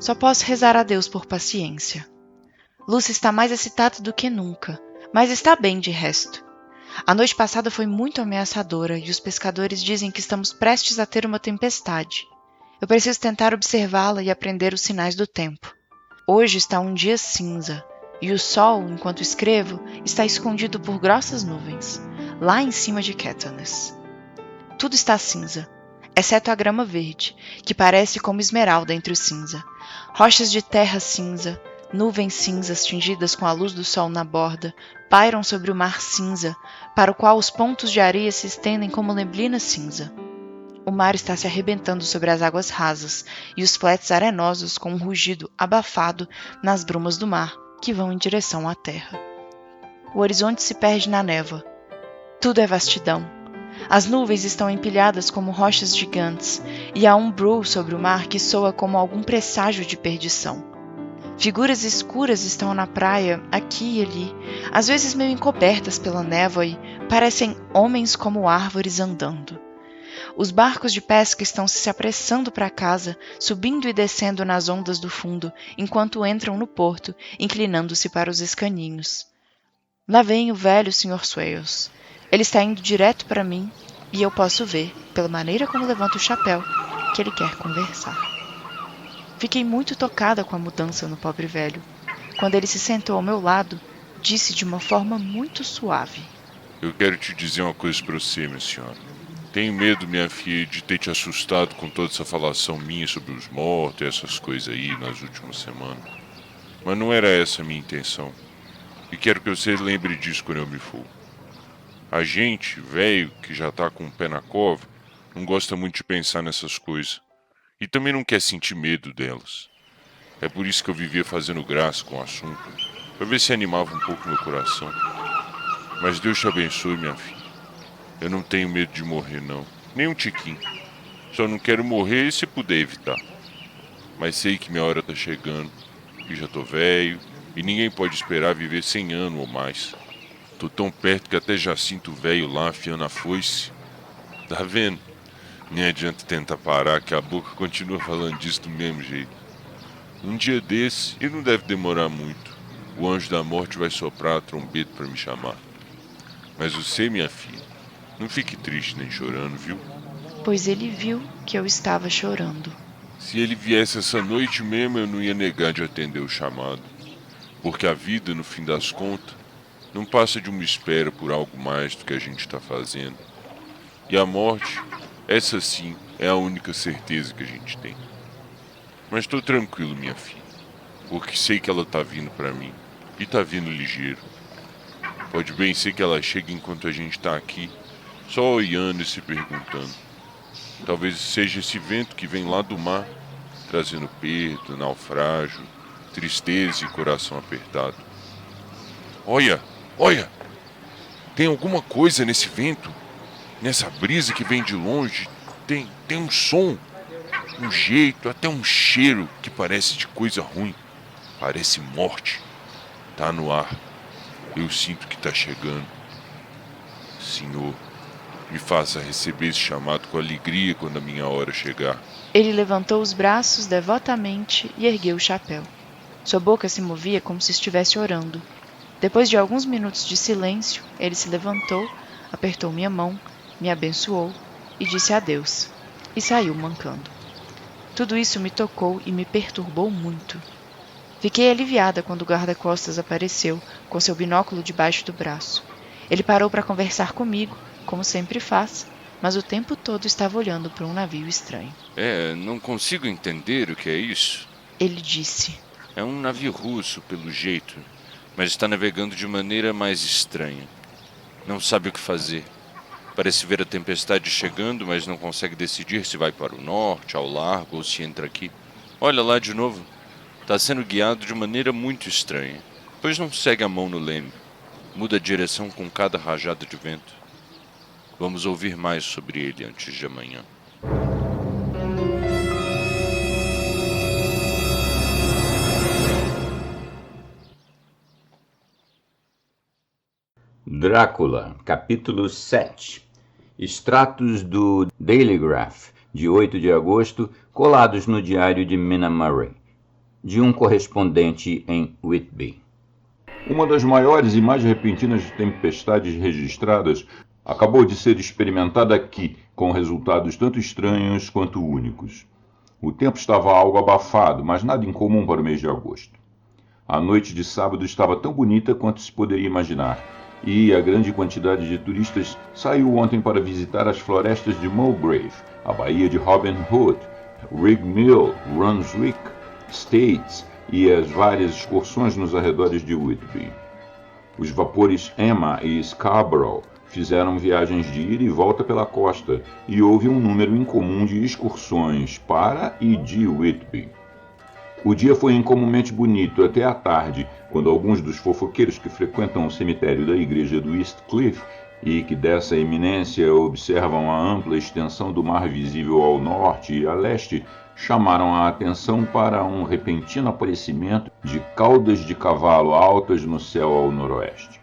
Só posso rezar a Deus por paciência. Lucy está mais excitada do que nunca, mas está bem de resto. A noite passada foi muito ameaçadora e os pescadores dizem que estamos prestes a ter uma tempestade. Eu preciso tentar observá-la e aprender os sinais do tempo. Hoje está um dia cinza, e o sol, enquanto escrevo, está escondido por grossas nuvens, lá em cima de Caithness. Tudo está cinza, exceto a grama verde, que parece como esmeralda entre o cinza, rochas de terra cinza, nuvens cinzas tingidas com a luz do sol na borda, pairam sobre o mar cinza, para o qual os pontos de areia se estendem como neblina cinza. O mar está se arrebentando sobre as águas rasas e os fletes arenosos com um rugido abafado nas brumas do mar que vão em direção à terra. O horizonte se perde na névoa. Tudo é vastidão. As nuvens estão empilhadas como rochas gigantes e há um brul sobre o mar que soa como algum presságio de perdição. Figuras escuras estão na praia, aqui e ali, às vezes meio encobertas pela névoa e parecem homens como árvores andando. Os barcos de pesca estão se apressando para casa, subindo e descendo nas ondas do fundo, enquanto entram no porto, inclinando-se para os escaninhos. Lá vem o velho Sr. Swales. Ele está indo direto para mim, e eu posso ver, pela maneira como levanta o chapéu, que ele quer conversar. Fiquei muito tocada com a mudança no pobre velho. Quando ele se sentou ao meu lado, disse de uma forma muito suave: Eu quero te dizer uma coisa para você, minha senhora. Tenho medo, minha filha, de ter te assustado com toda essa falação minha sobre os mortos e essas coisas aí nas últimas semanas. Mas não era essa a minha intenção. E quero que você lembre disso quando eu me for. A gente, velho, que já tá com o pé na cova, não gosta muito de pensar nessas coisas. E também não quer sentir medo delas. É por isso que eu vivia fazendo graça com o assunto, para ver se animava um pouco meu coração. Mas Deus te abençoe, minha filha. Eu não tenho medo de morrer, não. Nem um tiquinho. Só não quero morrer se puder evitar. Mas sei que minha hora tá chegando. E já tô velho. E ninguém pode esperar viver 100 anos ou mais. Tô tão perto que até já sinto o velho lá afiando a foice. Tá vendo? Nem adianta tentar parar, que a boca continua falando disso do mesmo jeito. Um dia desse, e não deve demorar muito, o anjo da morte vai soprar a trombeta para me chamar. Mas você, minha filha, não fique triste nem chorando, viu? Pois ele viu que eu estava chorando. Se ele viesse essa noite mesmo, eu não ia negar de atender o chamado. Porque a vida, no fim das contas, não passa de uma espera por algo mais do que a gente está fazendo. E a morte, essa sim, É a única certeza que a gente tem. Mas estou tranquilo, minha filha, porque sei que ela tá vindo para mim. E tá vindo ligeiro. Pode bem ser que ela chegue enquanto a gente tá aqui, só olhando e se perguntando. Talvez seja esse vento que vem lá do mar, trazendo perda, naufrágio, tristeza e coração apertado. Olha! Olha! Tem alguma coisa nesse vento, nessa brisa que vem de longe. Tem um som, um jeito, até um cheiro que parece de coisa ruim. Parece morte. Tá no ar. Eu sinto que tá chegando. Senhor, me faça receber esse chamado com alegria quando a minha hora chegar. Ele levantou os braços devotamente e ergueu o chapéu. Sua boca se movia como se estivesse orando. Depois de alguns minutos de silêncio, ele se levantou, apertou minha mão, me abençoou e disse adeus, e saiu mancando. Tudo isso me tocou e me perturbou muito. Fiquei aliviada quando o guarda-costas apareceu, com seu binóculo debaixo do braço. Ele parou para conversar comigo, como sempre faz, mas o tempo todo estava olhando para um navio estranho. Não consigo entender o que é isso. Ele disse. É um navio russo, pelo jeito, mas está navegando de maneira mais estranha. Não sabe o que fazer. Parece ver a tempestade chegando, mas não consegue decidir se vai para o norte, ao largo ou se entra aqui. Olha lá de novo. Está sendo guiado de maneira muito estranha, pois não segue a mão no leme. Muda a direção com cada rajada de vento. Vamos ouvir mais sobre ele antes de amanhã. Drácula, capítulo 7. Extratos do Daily Graph, de 8 de agosto, colados no diário de Mina Murray, de um correspondente em Whitby. Uma das maiores e mais repentinas tempestades registradas acabou de ser experimentada aqui, com resultados tanto estranhos quanto únicos. O tempo estava algo abafado, mas nada incomum para o mês de agosto. A noite de sábado estava tão bonita quanto se poderia imaginar, e a grande quantidade de turistas saiu ontem para visitar as florestas de Mulgrave, a Baía de Robin Hood, Rig Mill, Runswick, States e as várias excursões nos arredores de Whitby. Os vapores Emma e Scarborough fizeram viagens de ida e volta pela costa e houve um número incomum de excursões para e de Whitby. O dia foi incomumente bonito até à tarde, quando alguns dos fofoqueiros que frequentam o cemitério da igreja do East Cliff e que dessa eminência observam a ampla extensão do mar visível ao norte e a leste, chamaram a atenção para um repentino aparecimento de caudas de cavalo altas no céu ao noroeste.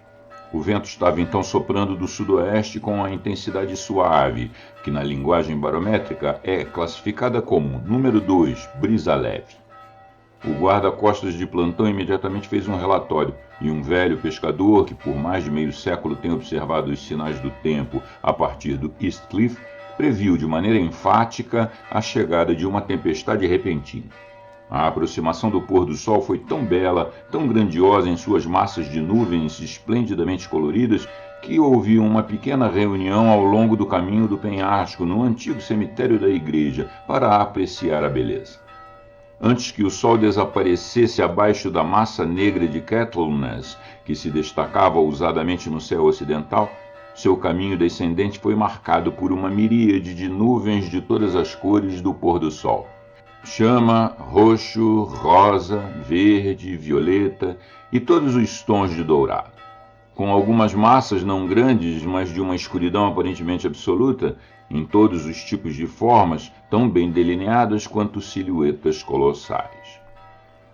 O vento estava então soprando do sudoeste com a intensidade suave, que na linguagem barométrica é classificada como número 2, brisa leve. O guarda-costas de plantão imediatamente fez um relatório, e um velho pescador, que por mais de meio século tem observado os sinais do tempo a partir do East Cliff, previu de maneira enfática a chegada de uma tempestade repentina. A aproximação do pôr do sol foi tão bela, tão grandiosa em suas massas de nuvens esplendidamente coloridas, que houve uma pequena reunião ao longo do caminho do penhasco no antigo cemitério da igreja para apreciar a beleza. Antes que o sol desaparecesse abaixo da massa negra de Kettleness, que se destacava ousadamente no céu ocidental, seu caminho descendente foi marcado por uma miríade de nuvens de todas as cores do pôr do sol. Chama, roxo, rosa, verde, violeta e todos os tons de dourado. Com algumas massas não grandes, mas de uma escuridão aparentemente absoluta, em todos os tipos de formas, tão bem delineadas quanto silhuetas colossais.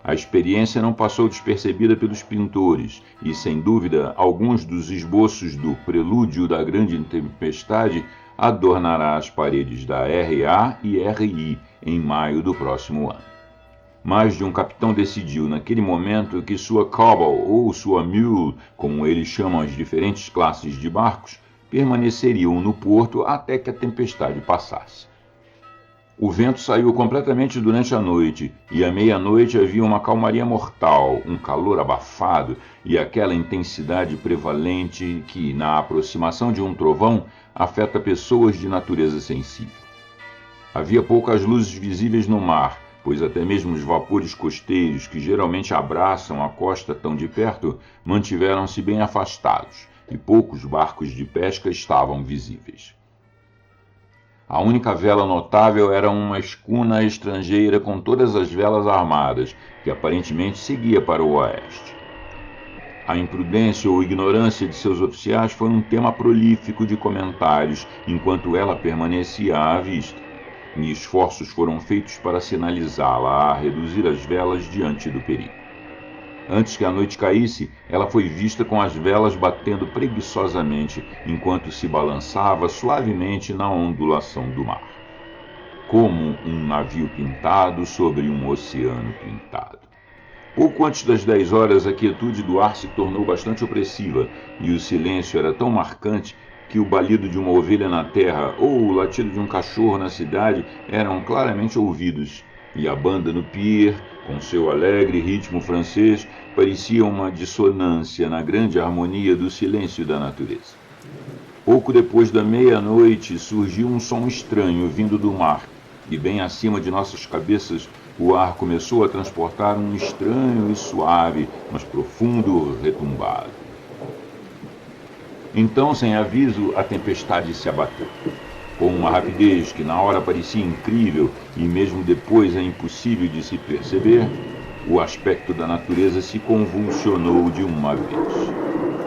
A experiência não passou despercebida pelos pintores, e, sem dúvida, alguns dos esboços do Prelúdio da Grande Tempestade adornará as paredes da RA e RI em maio do próximo ano. Mais de um capitão decidiu, naquele momento, que sua Cobble ou sua Mule, como eles chamam as diferentes classes de barcos, permaneceriam no porto até que a tempestade passasse. O vento saiu completamente durante a noite, e à meia-noite havia uma calmaria mortal, um calor abafado e aquela intensidade prevalente que, na aproximação de um trovão, afeta pessoas de natureza sensível. Havia poucas luzes visíveis no mar, pois até mesmo os vapores costeiros, que geralmente abraçam a costa tão de perto, mantiveram-se bem afastados, e poucos barcos de pesca estavam visíveis. A única vela notável era uma escuna estrangeira com todas as velas armadas, que aparentemente seguia para o oeste. A imprudência ou ignorância de seus oficiais foi um tema prolífico de comentários, enquanto ela permanecia à vista, e esforços foram feitos para sinalizá-la a reduzir as velas diante do perigo. Antes que a noite caísse, ela foi vista com as velas batendo preguiçosamente, enquanto se balançava suavemente na ondulação do mar, como um navio pintado sobre um oceano pintado. Pouco antes das 10 horas, a quietude do ar se tornou bastante opressiva, e o silêncio era tão marcante que o balido de uma ovelha na terra ou o latido de um cachorro na cidade eram claramente ouvidos, e a banda no pier, com seu alegre ritmo francês, parecia uma dissonância na grande harmonia do silêncio da natureza. Pouco depois da meia-noite, surgiu um som estranho vindo do mar, e bem acima de nossas cabeças, o ar começou a transportar um estranho e suave, mas profundo retumbado. Então, sem aviso, a tempestade se abateu. Com uma rapidez que na hora parecia incrível e mesmo depois é impossível de se perceber, o aspecto da natureza se convulsionou de uma vez.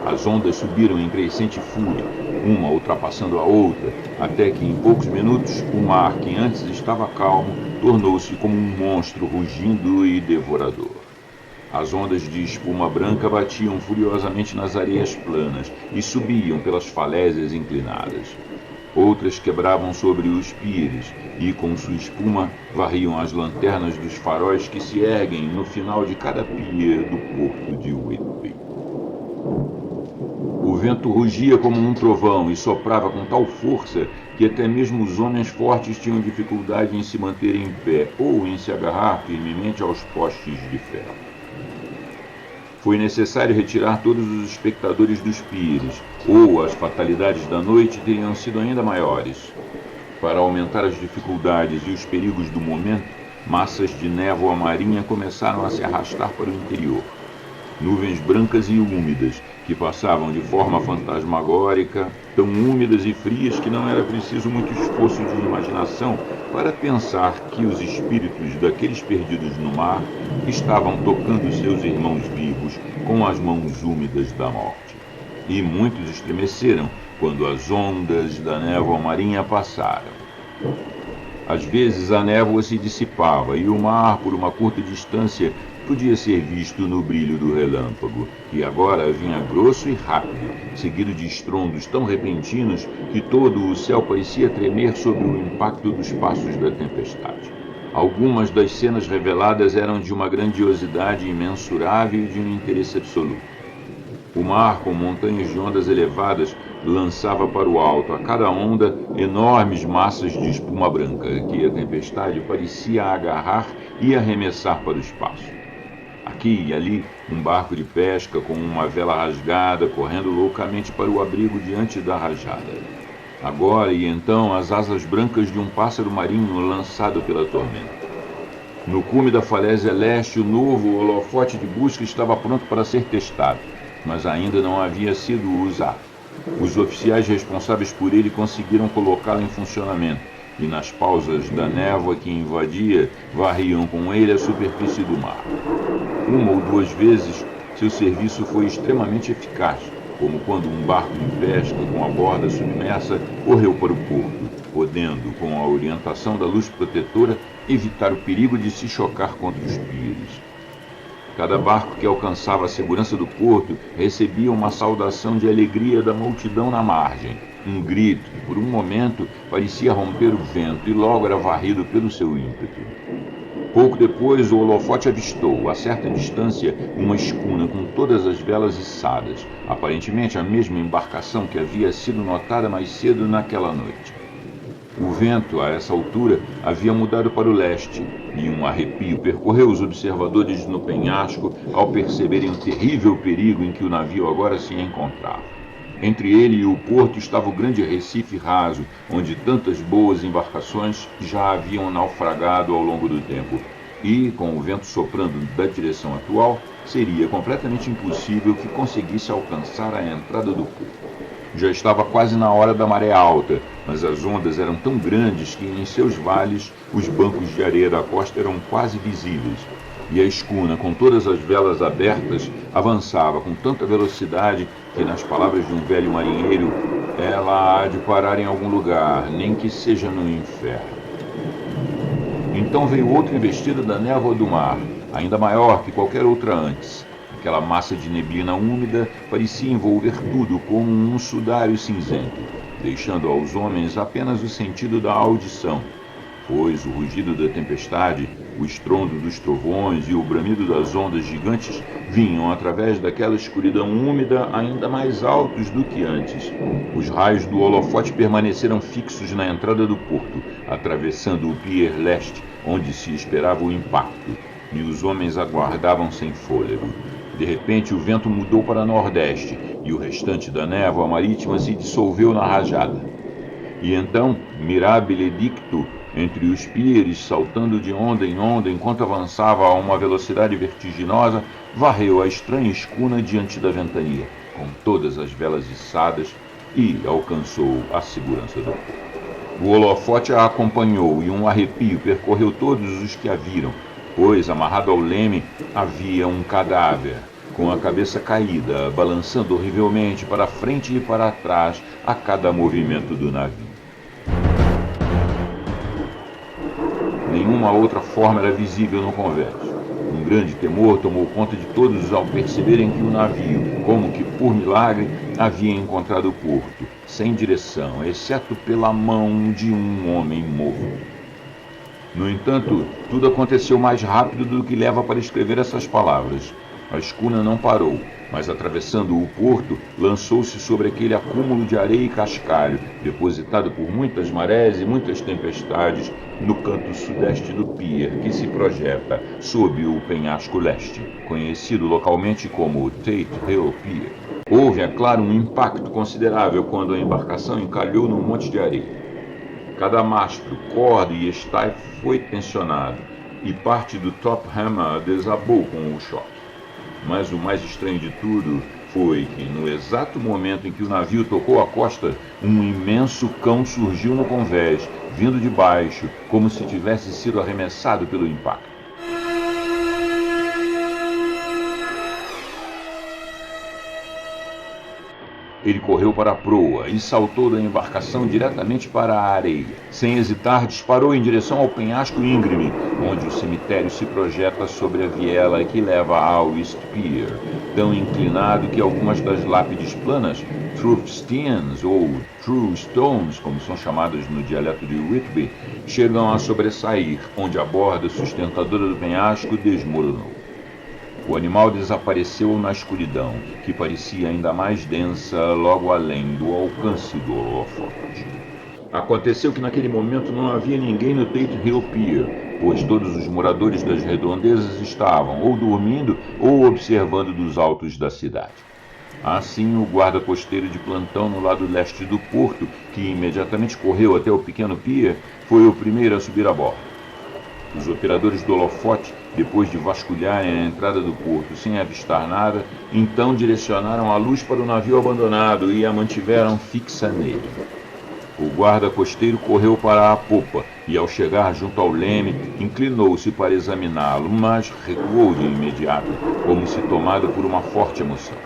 As ondas subiram em crescente fúria, uma ultrapassando a outra, até que em poucos minutos o mar, que antes estava calmo, tornou-se como um monstro rugindo e devorador. As ondas de espuma branca batiam furiosamente nas areias planas e subiam pelas falésias inclinadas. Outras quebravam sobre os pires e, com sua espuma, varriam as lanternas dos faróis que se erguem no final de cada pier do porto de Whitby. O vento rugia como um trovão e soprava com tal força que até mesmo os homens fortes tinham dificuldade em se manter em pé ou em se agarrar firmemente aos postes de ferro. Foi necessário retirar todos os espectadores dos pires, ou as fatalidades da noite teriam sido ainda maiores. Para aumentar as dificuldades e os perigos do momento, massas de névoa marinha começaram a se arrastar para o interior. Nuvens brancas e úmidas, que passavam de forma fantasmagórica, tão úmidas e frias que não era preciso muito esforço de imaginação para pensar que os espíritos daqueles perdidos no mar estavam tocando seus irmãos vivos com as mãos úmidas da morte. E muitos estremeceram quando as ondas da névoa marinha passaram. Às vezes a névoa se dissipava e o mar, por uma curta distância, podia ser visto no brilho do relâmpago, que agora vinha grosso e rápido, seguido de estrondos tão repentinos que todo o céu parecia tremer sob o impacto dos passos da tempestade. Algumas das cenas reveladas eram de uma grandiosidade imensurável e de um interesse absoluto. O mar, com montanhas de ondas elevadas, lançava para o alto, a cada onda, enormes massas de espuma branca, que a tempestade parecia agarrar e arremessar para o espaço. Aqui e ali, um barco de pesca com uma vela rasgada, correndo loucamente para o abrigo diante da rajada. Agora e então, as asas brancas de um pássaro marinho lançado pela tormenta. No cume da falésia leste, o novo holofote de busca estava pronto para ser testado, mas ainda não havia sido usado. Os oficiais responsáveis por ele conseguiram colocá-lo em funcionamento, e nas pausas da névoa que invadia, varriam com ele a superfície do mar. Uma ou duas vezes, seu serviço foi extremamente eficaz, como quando um barco de pesca com a borda submersa correu para o porto, podendo, com a orientação da luz protetora, evitar o perigo de se chocar contra os pires. Cada barco que alcançava a segurança do porto recebia uma saudação de alegria da multidão na margem, um grito que, por um momento, parecia romper o vento e logo era varrido pelo seu ímpeto. Pouco depois, o holofote avistou, a certa distância, uma escuna com todas as velas içadas, aparentemente a mesma embarcação que havia sido notada mais cedo naquela noite. O vento, a essa altura, havia mudado para o leste, e um arrepio percorreu os observadores no penhasco ao perceberem o terrível perigo em que o navio agora se encontrava. Entre ele e o porto estava o grande recife raso, onde tantas boas embarcações já haviam naufragado ao longo do tempo. E, com o vento soprando da direção atual, seria completamente impossível que conseguisse alcançar a entrada do porto. Já estava quase na hora da maré alta, mas as ondas eram tão grandes que em seus vales os bancos de areia da costa eram quase visíveis. E a escuna, com todas as velas abertas, avançava com tanta velocidade que, nas palavras de um velho marinheiro, ela há de parar em algum lugar, nem que seja no inferno. Então veio outra investida da névoa do mar, ainda maior que qualquer outra antes. Aquela massa de neblina úmida parecia envolver tudo como um sudário cinzento, deixando aos homens apenas o sentido da audição, pois o rugido da tempestade, o estrondo dos trovões e o bramido das ondas gigantes vinham através daquela escuridão úmida ainda mais altos do que antes. Os raios do holofote permaneceram fixos na entrada do porto, atravessando o pier leste, onde se esperava o impacto, e os homens aguardavam sem fôlego. De repente o vento mudou para nordeste, e o restante da névoa marítima se dissolveu na rajada. E então, mirabile dictu, entre os pires, saltando de onda em onda enquanto avançava a uma velocidade vertiginosa, varreu a estranha escuna diante da ventania, com todas as velas içadas, e alcançou a segurança do porto. O holofote a acompanhou e um arrepio percorreu todos os que a viram, pois, amarrado ao leme, havia um cadáver, com a cabeça caída, balançando horrivelmente para frente e para trás a cada movimento do navio. Nenhuma outra forma era visível no convés. Um grande temor tomou conta de todos ao perceberem que o navio, como que por milagre, havia encontrado o porto, sem direção, exceto pela mão de um homem morto. No entanto, tudo aconteceu mais rápido do que leva para escrever essas palavras. A escuna não parou, mas atravessando o porto, lançou-se sobre aquele acúmulo de areia e cascalho, depositado por muitas marés e muitas tempestades, no canto sudeste do pier, que se projeta sob o penhasco leste, conhecido localmente como Tate Hill Pier. Houve, é claro, um impacto considerável quando a embarcação encalhou num monte de areia. Cada mastro, corda e estaife foi tensionado, e parte do top hammer desabou com o choque. Mas o mais estranho de tudo foi que, no exato momento em que o navio tocou a costa, um imenso cão surgiu no convés, vindo de baixo, como se tivesse sido arremessado pelo impacto. Ele correu para a proa e saltou da embarcação diretamente para a areia. Sem hesitar, disparou em direção ao penhasco íngreme, onde o cemitério se projeta sobre a viela que leva ao East Pier, tão inclinado que algumas das lápides planas, Truth Stones ou True Stones, como são chamadas no dialeto de Whitby, chegam a sobressair, onde a borda sustentadora do penhasco desmoronou. O animal desapareceu na escuridão, que parecia ainda mais densa logo além do alcance do holofote. Aconteceu que naquele momento não havia ninguém no Tate Hill Pier, pois todos os moradores das redondezas estavam ou dormindo ou observando dos altos da cidade. Assim, o guarda costeiro de plantão no lado leste do porto, que imediatamente correu até o pequeno pier, foi o primeiro a subir a bordo. Os operadores do holofote, depois de vasculharem a entrada do porto sem avistar nada, então direcionaram a luz para o navio abandonado e a mantiveram fixa nele. O guarda costeiro correu para a popa e, ao chegar junto ao leme, inclinou-se para examiná-lo, mas recuou de imediato, como se tomado por uma forte emoção.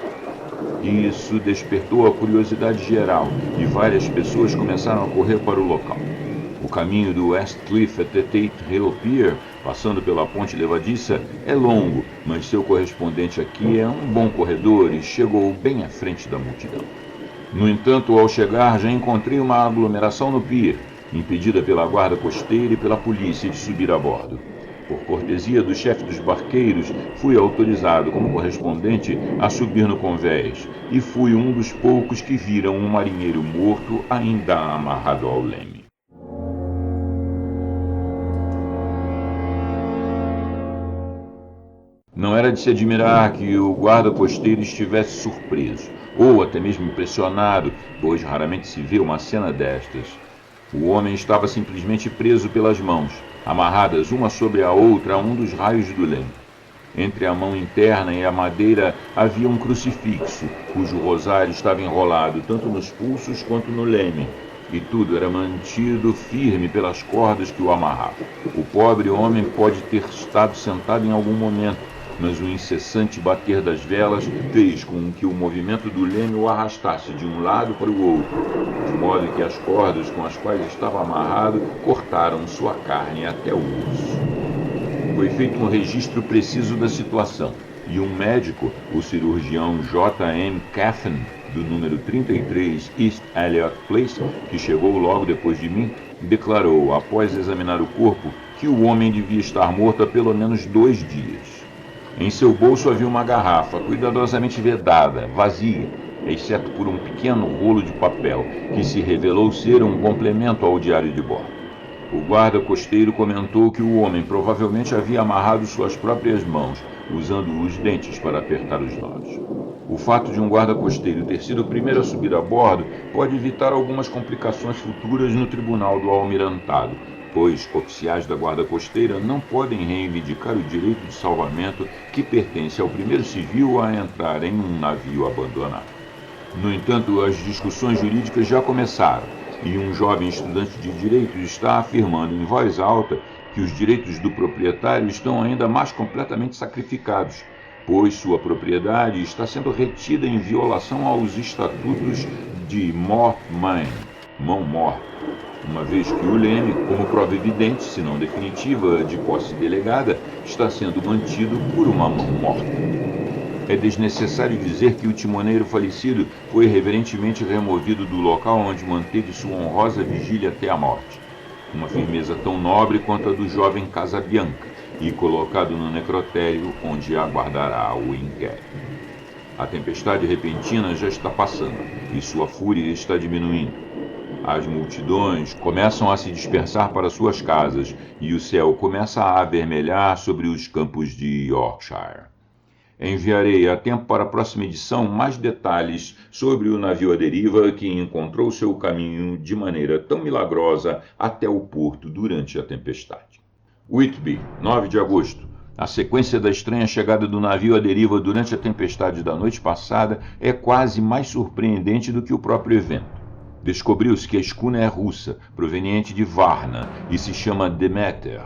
Isso despertou a curiosidade geral e várias pessoas começaram a correr para o local. O caminho do West Cliff até Tate Hill Pier, passando pela ponte levadiça, é longo, mas seu correspondente aqui é um bom corredor e chegou bem à frente da multidão. No entanto, ao chegar, já encontrei uma aglomeração no pier, impedida pela guarda costeira e pela polícia de subir a bordo. Por cortesia do chefe dos barqueiros, fui autorizado como correspondente a subir no convés, e fui um dos poucos que viram um marinheiro morto ainda amarrado ao leme. Não era de se admirar que o guarda costeiro estivesse surpreso, ou até mesmo impressionado, pois raramente se vê uma cena destas. O homem estava simplesmente preso pelas mãos, amarradas uma sobre a outra a um dos raios do leme. Entre a mão interna e a madeira havia um crucifixo, cujo rosário estava enrolado tanto nos pulsos quanto no leme, e tudo era mantido firme pelas cordas que o amarravam. O pobre homem pode ter estado sentado em algum momento, mas o incessante bater das velas fez com que o movimento do leme o arrastasse de um lado para o outro, de modo que as cordas com as quais estava amarrado cortaram sua carne até o osso. Foi feito um registro preciso da situação, e um médico, o cirurgião J.M. Caffin, do número 33 East Elliott Place, que chegou logo depois de mim, declarou, após examinar o corpo, que o homem devia estar morto há pelo menos 2 dias. Em seu bolso havia uma garrafa, cuidadosamente vedada, vazia, exceto por um pequeno rolo de papel, que se revelou ser um complemento ao diário de bordo. O guarda costeiro comentou que o homem provavelmente havia amarrado suas próprias mãos, usando os dentes para apertar os nós. O fato de um guarda costeiro ter sido o primeiro a subir a bordo pode evitar algumas complicações futuras no tribunal do almirantado, pois oficiais da guarda costeira não podem reivindicar o direito de salvamento que pertence ao primeiro civil a entrar em um navio abandonado. No entanto, as discussões jurídicas já começaram, e um jovem estudante de direito está afirmando em voz alta que os direitos do proprietário estão ainda mais completamente sacrificados, pois sua propriedade está sendo retida em violação aos estatutos de mort main, mão morta, uma vez que o leme, como prova evidente, se não definitiva, de posse delegada, está sendo mantido por uma mão morta. É desnecessário dizer que o timoneiro falecido foi reverentemente removido do local onde manteve sua honrosa vigília até a morte, uma firmeza tão nobre quanto a do jovem Casabianca, e colocado no necrotério onde aguardará o inquérito. A tempestade repentina já está passando e sua fúria está diminuindo. As multidões começam a se dispersar para suas casas e o céu começa a avermelhar sobre os campos de Yorkshire. Enviarei a tempo para a próxima edição mais detalhes sobre o navio à deriva que encontrou seu caminho de maneira tão milagrosa até o porto durante a tempestade. Whitby, 9 de agosto. A sequência da estranha chegada do navio à deriva durante a tempestade da noite passada é quase mais surpreendente do que o próprio evento. Descobriu-se que a escuna é russa, proveniente de Varna, e se chama Demeter.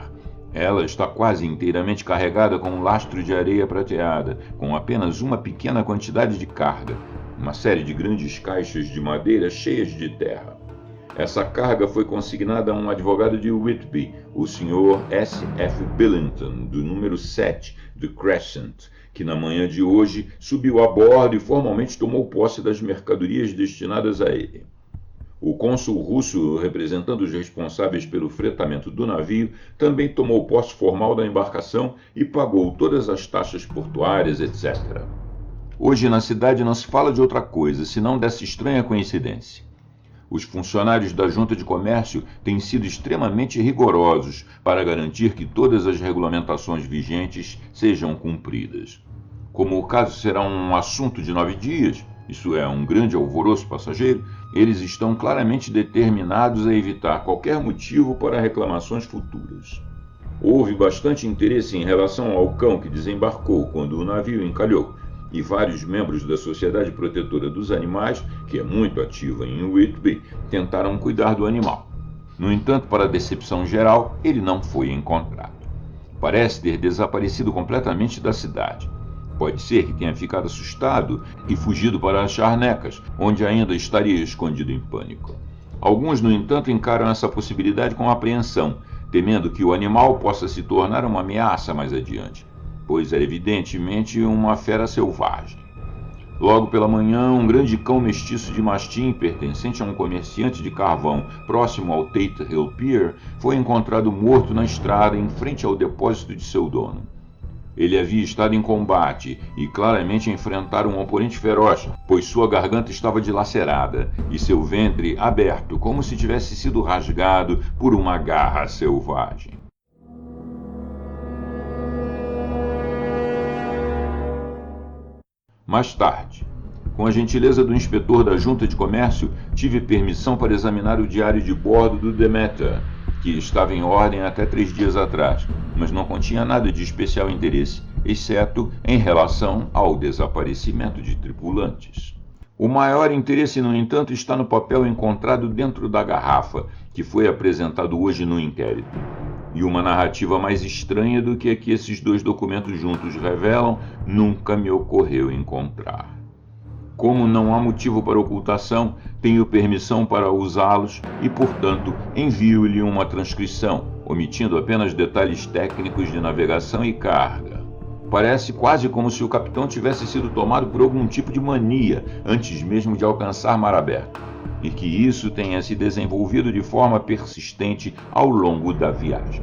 Ela está quase inteiramente carregada com um lastro de areia prateada, com apenas uma pequena quantidade de carga, uma série de grandes caixas de madeira cheias de terra. Essa carga foi consignada a um advogado de Whitby, o Sr. S. F. Billington, do número 7 The Crescent, que na manhã de hoje subiu a bordo e formalmente tomou posse das mercadorias destinadas a ele. O cônsul russo, representando os responsáveis pelo fretamento do navio, também tomou posse formal da embarcação e pagou todas as taxas portuárias, etc. Hoje na cidade não se fala de outra coisa, senão dessa estranha coincidência. Os funcionários da Junta de Comércio têm sido extremamente rigorosos para garantir que todas as regulamentações vigentes sejam cumpridas. Como o caso será um assunto de 9 dias, isso é, um grande alvoroço passageiro, eles estão claramente determinados a evitar qualquer motivo para reclamações futuras. Houve bastante interesse em relação ao cão que desembarcou quando o navio encalhou, e vários membros da Sociedade Protetora dos Animais, que é muito ativa em Whitby, tentaram cuidar do animal. No entanto, para a decepção geral, ele não foi encontrado. Parece ter desaparecido completamente da cidade. Pode ser que tenha ficado assustado e fugido para as charnecas, onde ainda estaria escondido em pânico. Alguns, no entanto, encaram essa possibilidade com apreensão, temendo que o animal possa se tornar uma ameaça mais adiante, pois é evidentemente uma fera selvagem. Logo pela manhã, um grande cão mestiço de mastim, pertencente a um comerciante de carvão próximo ao Tate Hill Pier, foi encontrado morto na estrada em frente ao depósito de seu dono. Ele havia estado em combate e claramente enfrentara um oponente feroz, pois sua garganta estava dilacerada e seu ventre aberto, como se tivesse sido rasgado por uma garra selvagem. Mais tarde, com a gentileza do inspetor da Junta de Comércio, tive permissão para examinar o diário de bordo do Demeter, que estava em ordem até 3 dias atrás, mas não continha nada de especial interesse, exceto em relação ao desaparecimento de tripulantes. O maior interesse, no entanto, está no papel encontrado dentro da garrafa, que foi apresentado hoje no inquérito. E uma narrativa mais estranha do que a que esses 2 documentos juntos revelam, nunca me ocorreu encontrar. Como não há motivo para ocultação, tenho permissão para usá-los e, portanto, envio-lhe uma transcrição, omitindo apenas detalhes técnicos de navegação e carga. Parece quase como se o capitão tivesse sido tomado por algum tipo de mania antes mesmo de alcançar mar aberto, e que isso tenha se desenvolvido de forma persistente ao longo da viagem.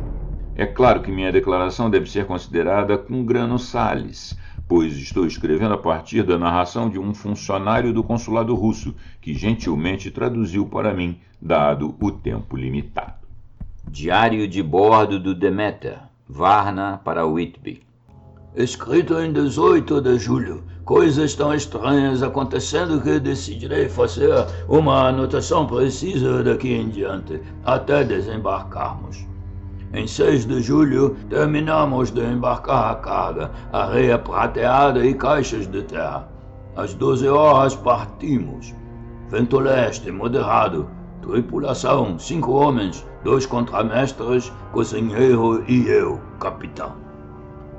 É claro que minha declaração deve ser considerada cum grano salis, pois estou escrevendo a partir da narração de um funcionário do consulado russo, que gentilmente traduziu para mim, dado o tempo limitado. Diário de bordo do Demeter, Varna para Whitby. Escrito em 18 de julho, coisas tão estranhas acontecendo que decidirei fazer uma anotação precisa daqui em diante, até desembarcarmos. Em 6 de julho, terminamos de embarcar a carga, areia prateada e caixas de terra. Às 12 horas partimos. Vento leste moderado. Tripulação, 5 homens, 2 contramestres, cozinheiro e eu, capitão.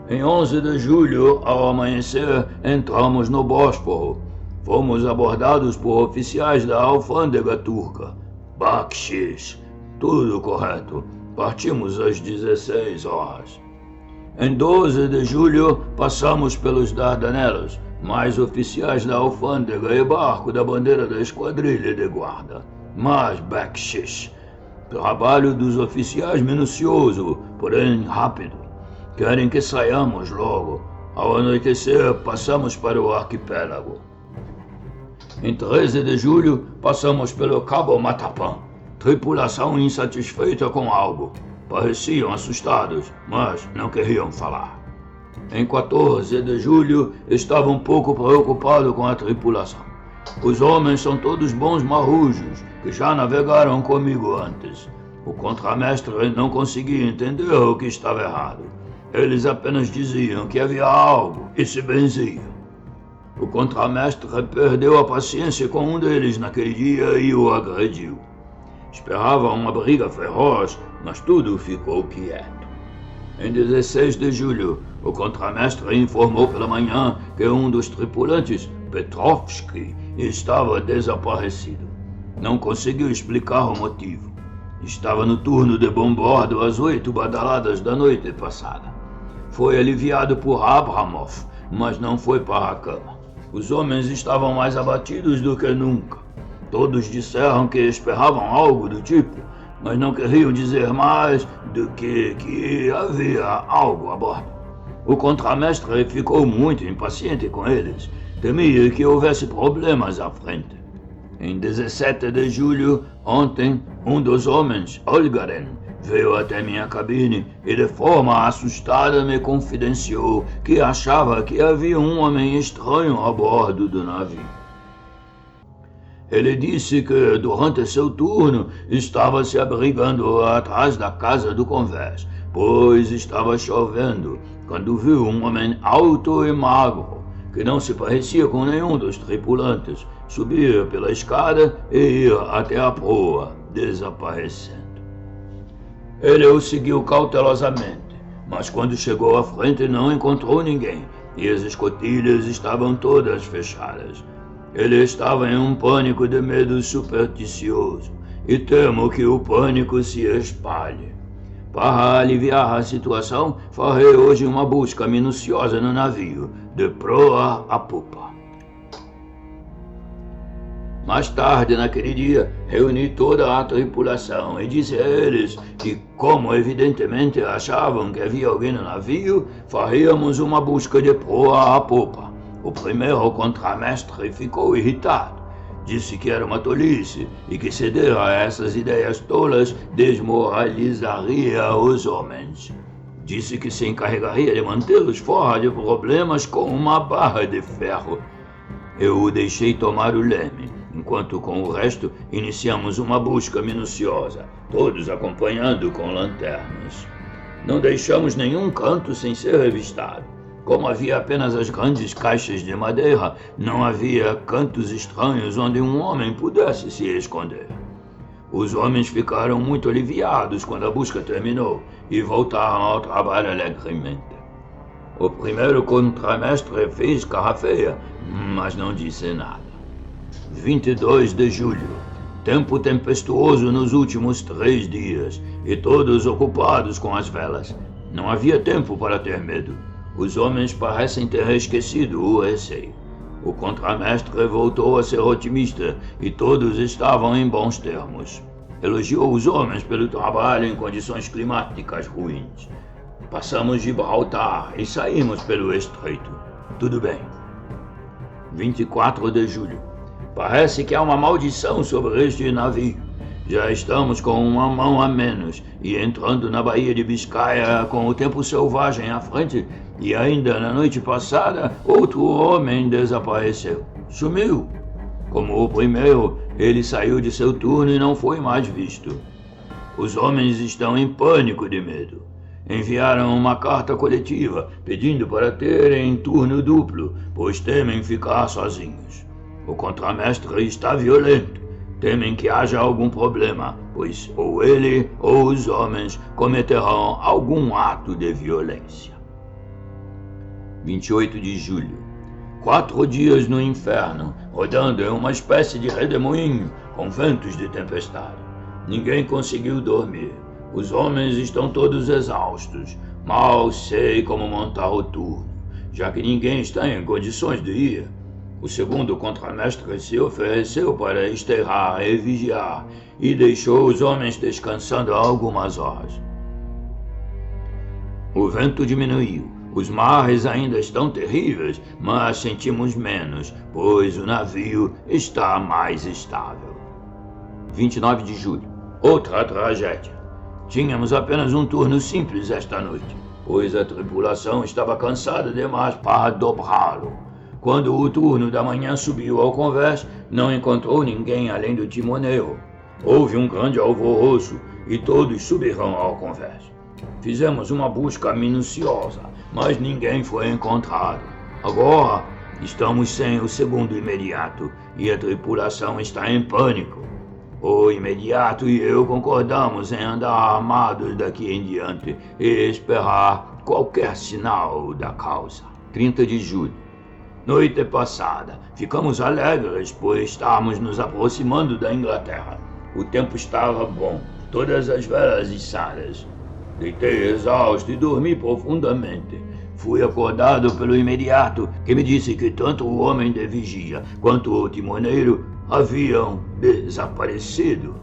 Em 11 de julho, ao amanhecer, entramos no Bósforo. Fomos abordados por oficiais da alfândega turca. Bakshish, tudo correto. Partimos às 16 horas. Em 12 de julho, passamos pelos Dardanelos, mais oficiais da alfândega e barco da bandeira da esquadrilha de guarda. Mais bakshish. Trabalho dos oficiais minucioso, porém rápido. Querem que saiamos logo. Ao anoitecer, passamos para o arquipélago. Em 13 de julho, passamos pelo Cabo Matapã. Tripulação insatisfeita com algo. Pareciam assustados, mas não queriam falar. Em 14 de julho, estava um pouco preocupado com a tripulação. Os homens são todos bons marujos, que já navegaram comigo antes. O contramestre não conseguia entender o que estava errado. Eles apenas diziam que havia algo e se benziam. O contramestre perdeu a paciência com um deles naquele dia e o agrediu. Esperava uma briga feroz, mas tudo ficou quieto. Em 16 de julho, o contramestre informou pela manhã que um dos tripulantes, Petrovski, estava desaparecido. Não conseguiu explicar o motivo. Estava no turno de bombordo às 8 badaladas da noite passada. Foi aliviado por Abramov, mas não foi para a cama. Os homens estavam mais abatidos do que nunca. Todos disseram que esperavam algo do tipo, mas não queriam dizer mais do que havia algo a bordo. O contramestre ficou muito impaciente com eles. Temia que houvesse problemas à frente. Em 17 de julho, ontem, um dos homens, Olgaren, veio até minha cabine e de forma assustada me confidenciou que achava que havia um homem estranho a bordo do navio. Ele disse que durante seu turno estava se abrigando atrás da casa do convés, pois estava chovendo, quando viu um homem alto e magro, que não se parecia com nenhum dos tripulantes, subir pela escada e ir até a proa, desaparecendo. Ele o seguiu cautelosamente, mas quando chegou à frente não encontrou ninguém, e as escotilhas estavam todas fechadas. Ele estava em um pânico de medo supersticioso, e temo que o pânico se espalhe. Para aliviar a situação, farei hoje uma busca minuciosa no navio, de proa a popa. Mais tarde naquele dia, reuni toda a tripulação e disse a eles que, como evidentemente achavam que havia alguém no navio, faríamos uma busca de proa a popa. O primeiro contramestre ficou irritado. Disse que era uma tolice e que ceder a essas ideias tolas desmoralizaria os homens. Disse que se encarregaria de mantê-los fora de problemas com uma barra de ferro. Eu o deixei tomar o leme, enquanto com o resto iniciamos uma busca minuciosa, todos acompanhando com lanternas. Não deixamos nenhum canto sem ser revistado. Como havia apenas as grandes caixas de madeira, não havia cantos estranhos onde um homem pudesse se esconder. Os homens ficaram muito aliviados quando a busca terminou e voltaram ao trabalho alegremente. O primeiro contramestre fez cara feia, mas não disse nada. 22 de julho. Tempo tempestuoso nos últimos 3 dias e todos ocupados com as velas. Não havia tempo para ter medo. Os homens parecem ter esquecido o receio. O contramestre voltou a ser otimista e todos estavam em bons termos. Elogiou os homens pelo trabalho em condições climáticas ruins. Passamos Gibraltar e saímos pelo estreito. Tudo bem. 24 de julho. Parece que há uma maldição sobre este navio. Já estamos com uma mão a menos e entrando na Baía de Biscaia com o tempo selvagem à frente, e ainda na noite passada outro homem desapareceu. Sumiu. Como o primeiro, ele saiu de seu turno e não foi mais visto. Os homens estão em pânico de medo. Enviaram uma carta coletiva pedindo para terem turno duplo, pois temem ficar sozinhos. O contramestre está violento. Temem que haja algum problema, pois ou ele ou os homens cometerão algum ato de violência. 28 de julho. 4 dias no inferno, rodando em uma espécie de redemoinho com ventos de tempestade. Ninguém conseguiu dormir. Os homens estão todos exaustos. Mal sei como montar o turno, já que ninguém está em condições de ir. O segundo contramestre se ofereceu para estear e vigiar e deixou os homens descansando algumas horas. O vento diminuiu. Os mares ainda estão terríveis, mas sentimos menos, pois o navio está mais estável. 29 de julho. Outra tragédia. Tínhamos apenas um turno simples esta noite, pois a tripulação estava cansada demais para dobrá-lo. Quando o turno da manhã subiu ao convés, não encontrou ninguém além do timoneiro. Houve um grande alvoroço e todos subiram ao convés. Fizemos uma busca minuciosa, mas ninguém foi encontrado. Agora, estamos sem o segundo imediato e a tripulação está em pânico. O imediato e eu concordamos em andar armados daqui em diante e esperar qualquer sinal da causa. 30 de julho. Noite passada, ficamos alegres, pois estávamos nos aproximando da Inglaterra. O tempo estava bom, todas as velas içadas. Deitei exausto e dormi profundamente. Fui acordado pelo imediato, que me disse que tanto o homem de vigia quanto o timoneiro haviam desaparecido.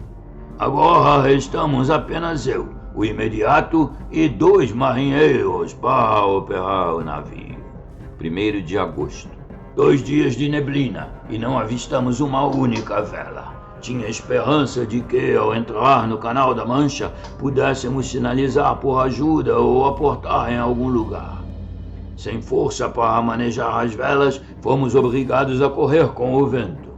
Agora restamos apenas eu, o imediato e 2 marinheiros para operar o navio. 1º de agosto. 2 dias de neblina e não avistamos uma única vela. Tinha esperança de que, ao entrar no Canal da Mancha, pudéssemos sinalizar por ajuda ou aportar em algum lugar. Sem força para manejar as velas, fomos obrigados a correr com o vento.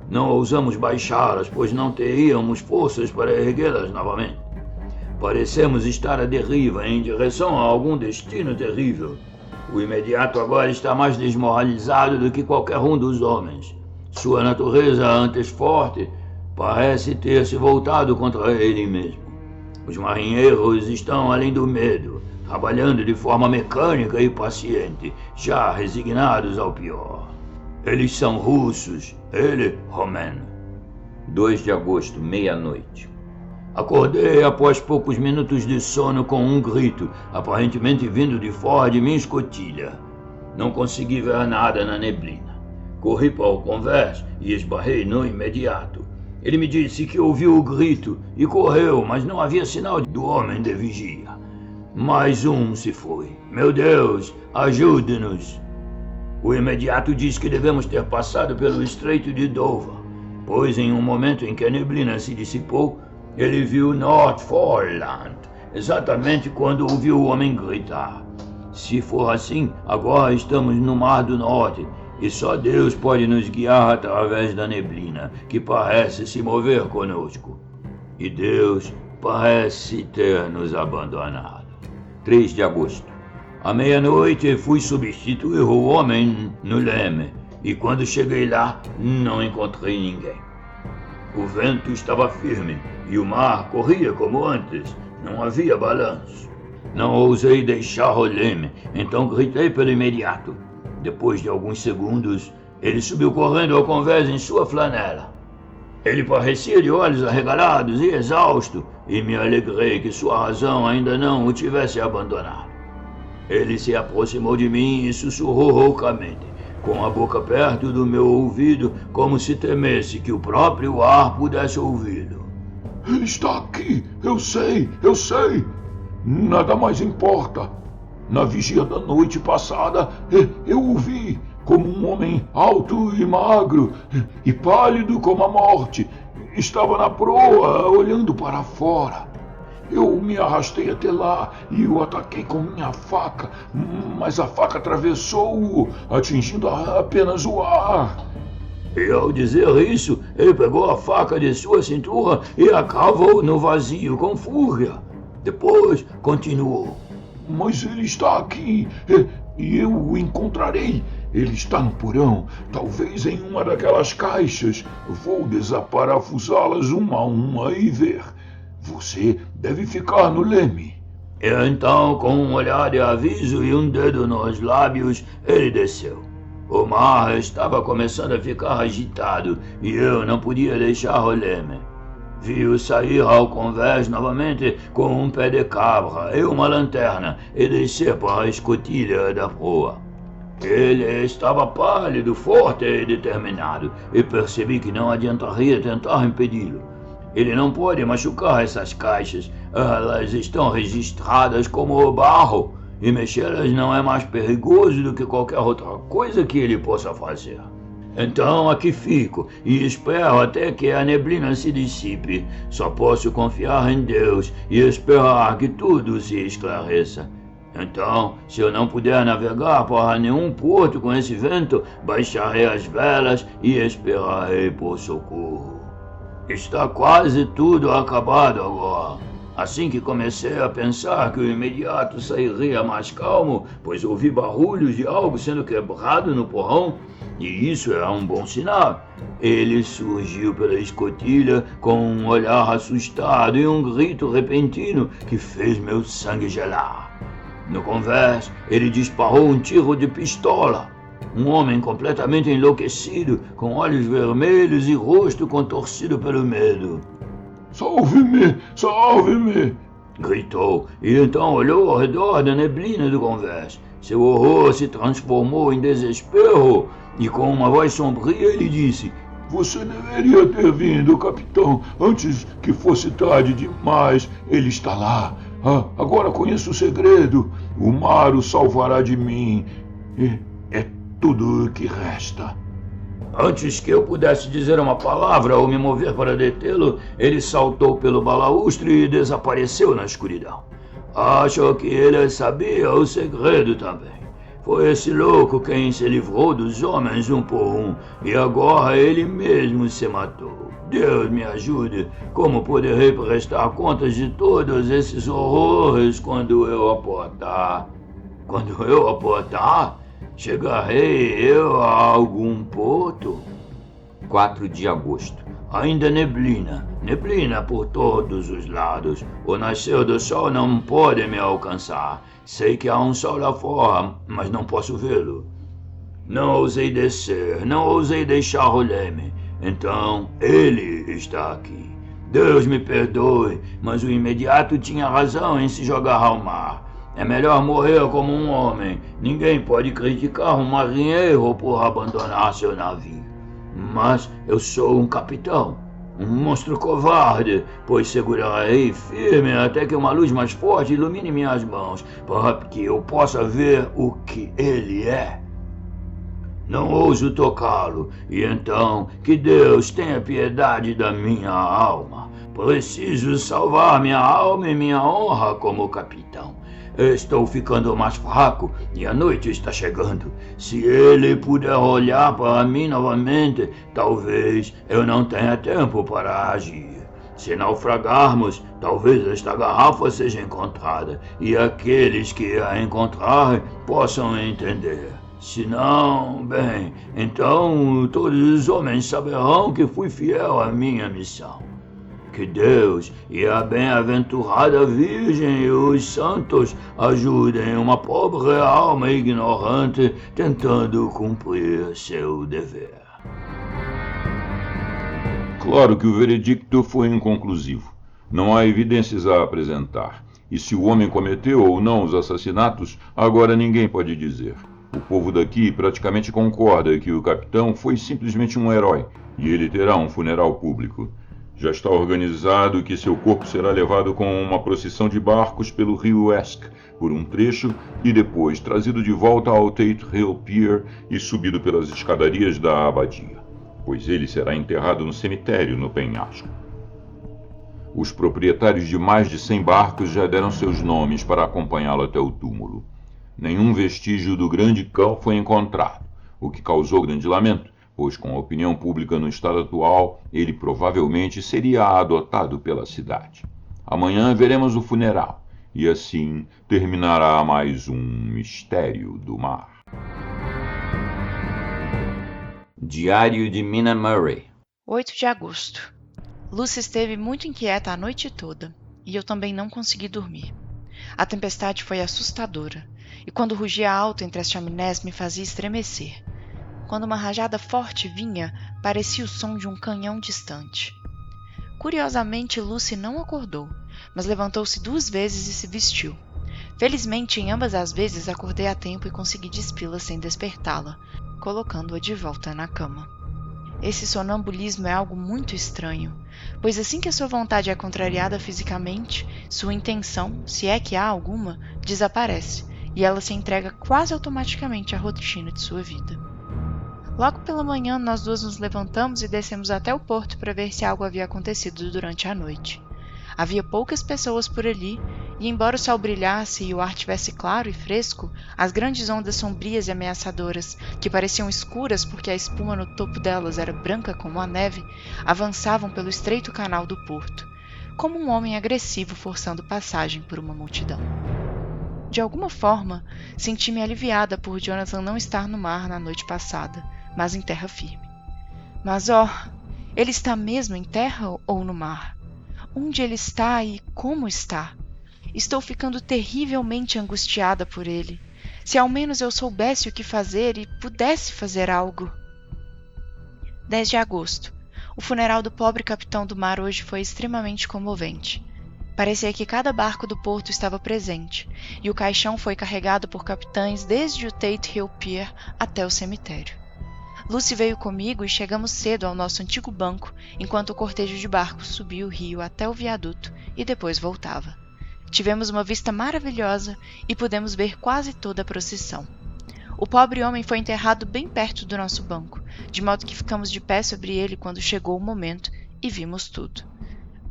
Não ousamos baixá-las, pois não teríamos forças para erguê-las novamente. Parecemos estar à deriva em direção a algum destino terrível. O imediato agora está mais desmoralizado do que qualquer um dos homens. Sua natureza antes forte parece ter se voltado contra ele mesmo. Os marinheiros estão além do medo, trabalhando de forma mecânica e paciente, já resignados ao pior. Eles são russos, ele romeno. 2 de agosto, meia-noite. Acordei após poucos minutos de sono com um grito, aparentemente vindo de fora de minha escotilha. Não consegui ver nada na neblina. Corri para o convés e esbarrei no imediato. Ele me disse que ouviu o grito e correu, mas não havia sinal do homem de vigia. Mais um se foi. Meu Deus, ajude-nos! O imediato diz que devemos ter passado pelo estreito de Dover, pois em um momento em que a neblina se dissipou, ele viu North Foreland exatamente quando ouvi o homem gritar. Se for assim, agora estamos no Mar do Norte e só Deus pode nos guiar através da neblina que parece se mover conosco. E Deus parece ter nos abandonado. 3 de agosto. À meia-noite fui substituir o homem no leme e quando cheguei lá não encontrei ninguém. O vento estava firme e o mar corria como antes, não havia balanço. Não ousei deixar o leme, então gritei pelo imediato. Depois de alguns segundos, ele subiu correndo ao convés em sua flanela. Ele parecia de olhos arregalados e exausto, e me alegrei que sua razão ainda não o tivesse abandonado. Ele se aproximou de mim e sussurrou roucamente, com a boca perto do meu ouvido, como se temesse que o próprio ar pudesse ouvi-lo. Ele está aqui, eu sei. Nada mais importa. Na vigia da noite passada, eu o vi como um homem alto e magro e pálido como a morte. Estava na proa, olhando para fora. Eu me arrastei até lá e o ataquei com minha faca, mas a faca atravessou-o, atingindo apenas o ar. E ao dizer isso, ele pegou a faca de sua cintura e a cravou no vazio com fúria. Depois continuou. Mas ele está aqui e eu o encontrarei. Ele está no porão, talvez em uma daquelas caixas. Vou desaparafusá-las uma a uma e ver. Você deve ficar no leme. E então, com um olhar de aviso e um dedo nos lábios, ele desceu. O mar estava começando a ficar agitado e eu não podia deixar o leme. Vi-o sair ao convés novamente com um pé de cabra e uma lanterna e descer para a escotilha da proa. Ele estava pálido, forte e determinado e percebi que não adiantaria tentar impedi-lo. Ele não pode machucar essas caixas, elas estão registradas como barro e mexê-las não é mais perigoso do que qualquer outra coisa que ele possa fazer. Então aqui fico e espero até que a neblina se dissipe. Só posso confiar em Deus e esperar que tudo se esclareça. Então, se eu não puder navegar para nenhum porto com esse vento, baixarei as velas e esperarei por socorro. Está quase tudo acabado agora. Assim que comecei a pensar que o imediato sairia mais calmo, pois ouvi barulhos de algo sendo quebrado no porrão, e isso é um bom sinal. Ele surgiu pela escotilha com um olhar assustado e um grito repentino que fez meu sangue gelar. No convés, ele disparou um tiro de pistola. Um homem completamente enlouquecido, com olhos vermelhos e rosto contorcido pelo medo. Salve-me! Salve-me! Gritou, e então olhou ao redor da neblina do convés. Seu horror se transformou em desespero, e com uma voz sombria ele disse: Você deveria ter vindo, capitão, antes que fosse tarde demais. Ele está lá. Agora conheço o segredo. O mar o salvará de mim. É tudo o que resta. Antes que eu pudesse dizer uma palavra ou me mover para detê-lo, ele saltou pelo balaústre e desapareceu na escuridão. Acho que ele sabia o segredo também. Foi esse louco quem se livrou dos homens um por um, e agora ele mesmo se matou. Deus me ajude, como poderei prestar contas de todos esses horrores quando eu aportar? Quando eu aportar? Chegarei eu a algum porto? 4 de agosto. Ainda neblina por todos os lados. O nascer do sol não pode me alcançar. Sei que há um sol lá fora, mas não posso vê-lo. Não ousei descer, não ousei deixar o leme. Então, ele está aqui. Deus me perdoe, mas o imediato tinha razão em se jogar ao mar. É melhor morrer como um homem. Ninguém pode criticar um marinheiro por abandonar seu navio. Mas eu sou um capitão, um monstro covarde, pois segurarei firme até que uma luz mais forte ilumine minhas mãos, para que eu possa ver o que ele é. Não ouso tocá-lo, e então que Deus tenha piedade da minha alma, Preciso salvar minha alma e minha honra como capitão. Estou ficando mais fraco e a noite está chegando. Se ele puder olhar para mim novamente, talvez eu não tenha tempo para agir. Se naufragarmos, talvez esta garrafa seja encontrada e aqueles que a encontrarem possam entender. Se não, bem, então todos os homens saberão que fui fiel à minha missão. Que Deus e a bem-aventurada Virgem e os santos ajudem uma pobre alma ignorante tentando cumprir seu dever. Claro que o veredicto foi inconclusivo. Não há evidências a apresentar. E se o homem cometeu ou não os assassinatos, agora ninguém pode dizer. O povo daqui praticamente concorda que o capitão foi simplesmente um herói e ele terá um funeral público. Já está organizado que seu corpo será levado com uma procissão de barcos pelo rio Esk por um trecho e depois trazido de volta ao Tate Hill Pier e subido pelas escadarias da abadia, pois ele será enterrado no cemitério no penhasco. Os proprietários de mais de 100 barcos já deram seus nomes para acompanhá-lo até o túmulo. Nenhum vestígio do grande cão foi encontrado, o que causou grande lamento, pois com a opinião pública no estado atual, ele provavelmente seria adotado pela cidade. Amanhã veremos o funeral, e assim terminará mais um Mistério do Mar. Diário de Mina Murray. 8 de agosto. Lucy esteve muito inquieta a noite toda, e eu também não consegui dormir. A tempestade foi assustadora, e quando rugia alto entre as chaminés me fazia estremecer. Quando uma rajada forte vinha, parecia o som de um canhão distante. Curiosamente, Lucy não acordou, mas levantou-se 2 vezes e se vestiu. Felizmente, em ambas as vezes, acordei a tempo e consegui despi-la sem despertá-la, colocando-a de volta na cama. Esse sonambulismo é algo muito estranho, pois assim que a sua vontade é contrariada fisicamente, sua intenção, se é que há alguma, desaparece, e ela se entrega quase automaticamente à rotina de sua vida. Logo pela manhã, nós 2 nos levantamos e descemos até o porto para ver se algo havia acontecido durante a noite. Havia poucas pessoas por ali, e embora o sol brilhasse e o ar tivesse claro e fresco, as grandes ondas sombrias e ameaçadoras, que pareciam escuras porque a espuma no topo delas era branca como a neve, avançavam pelo estreito canal do porto, como um homem agressivo forçando passagem por uma multidão. De alguma forma, senti-me aliviada por Jonathan não estar no mar na noite passada, mas em terra firme. Mas, ele está mesmo em terra ou no mar? Onde ele está e como está? Estou ficando terrivelmente angustiada por ele. Se ao menos eu soubesse o que fazer e pudesse fazer algo. 10 de agosto. O funeral do pobre capitão do mar hoje foi extremamente comovente. Parecia que cada barco do porto estava presente, e o caixão foi carregado por capitães desde o Tate Hill Pier até o cemitério. Lucy veio comigo e chegamos cedo ao nosso antigo banco, enquanto o cortejo de barcos subia o rio até o viaduto e depois voltava. Tivemos uma vista maravilhosa e pudemos ver quase toda a procissão. O pobre homem foi enterrado bem perto do nosso banco, de modo que ficamos de pé sobre ele quando chegou o momento e vimos tudo.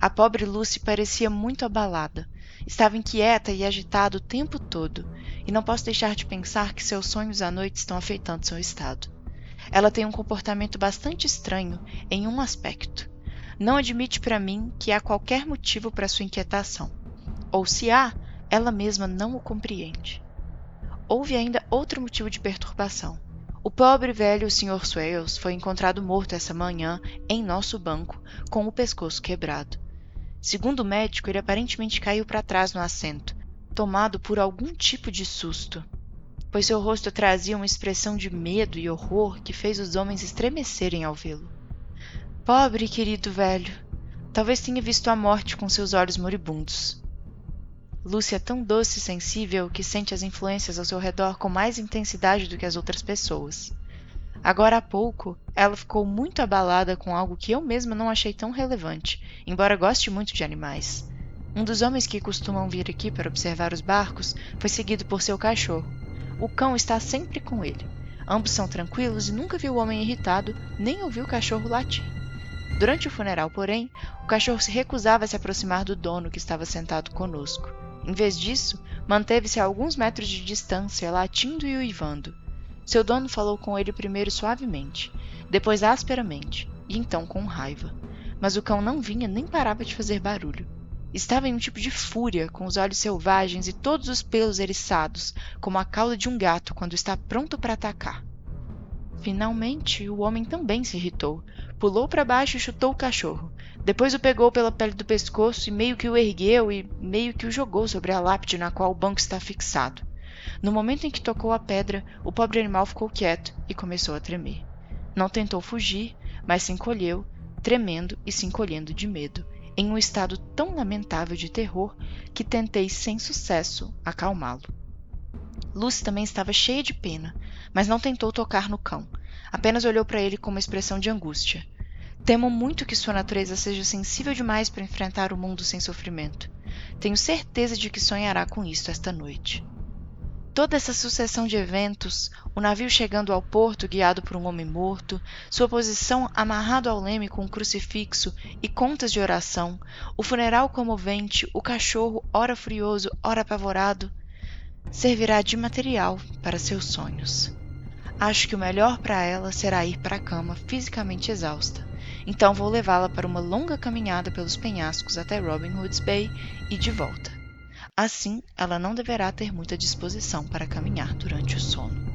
A pobre Lucy parecia muito abalada. Estava inquieta e agitada o tempo todo, e não posso deixar de pensar que seus sonhos à noite estão afetando seu estado. Ela tem um comportamento bastante estranho em um aspecto. Não admite para mim que há qualquer motivo para sua inquietação. Ou se há, ela mesma não o compreende. Houve ainda outro motivo de perturbação. O pobre velho Sr. Swales foi encontrado morto essa manhã em nosso banco, com o pescoço quebrado. Segundo o médico, ele aparentemente caiu para trás no assento, tomado por algum tipo de susto, pois seu rosto trazia uma expressão de medo e horror que fez os homens estremecerem ao vê-lo. Pobre querido velho, talvez tenha visto a morte com seus olhos moribundos. Lucy é tão doce e sensível que sente as influências ao seu redor com mais intensidade do que as outras pessoas. Agora há pouco, ela ficou muito abalada com algo que eu mesma não achei tão relevante, embora goste muito de animais. Um dos homens que costumam vir aqui para observar os barcos foi seguido por seu cachorro. O cão está sempre com ele. Ambos são tranquilos e nunca viu o homem irritado, nem ouviu o cachorro latir. Durante o funeral, porém, o cachorro se recusava a se aproximar do dono que estava sentado conosco. Em vez disso, manteve-se a alguns metros de distância, latindo e uivando. Seu dono falou com ele primeiro suavemente, depois asperamente, e então com raiva. Mas o cão não vinha nem parava de fazer barulho. Estava em um tipo de fúria, com os olhos selvagens e todos os pelos eriçados, como a cauda de um gato quando está pronto para atacar. Finalmente, o homem também se irritou. Pulou para baixo e chutou o cachorro. Depois o pegou pela pele do pescoço e meio que o ergueu e meio que o jogou sobre a lápide na qual o banco está fixado. No momento em que tocou a pedra, o pobre animal ficou quieto e começou a tremer. Não tentou fugir, mas se encolheu, tremendo e se encolhendo de medo, em um estado tão lamentável de terror que tentei sem sucesso acalmá-lo. Lucy também estava cheia de pena, mas não tentou tocar no cão. Apenas olhou para ele com uma expressão de angústia. Temo muito que sua natureza seja sensível demais para enfrentar o mundo sem sofrimento. Tenho certeza de que sonhará com isso esta noite. Toda essa sucessão de eventos, o navio chegando ao porto guiado por um homem morto, sua posição amarrado ao leme com um crucifixo e contas de oração, o funeral comovente, o cachorro, ora furioso, ora apavorado, servirá de material para seus sonhos. Acho que o melhor para ela será ir para a cama fisicamente exausta. Então vou levá-la para uma longa caminhada pelos penhascos até Robin Hood's Bay e de volta. Assim, ela não deverá ter muita disposição para caminhar durante o sono.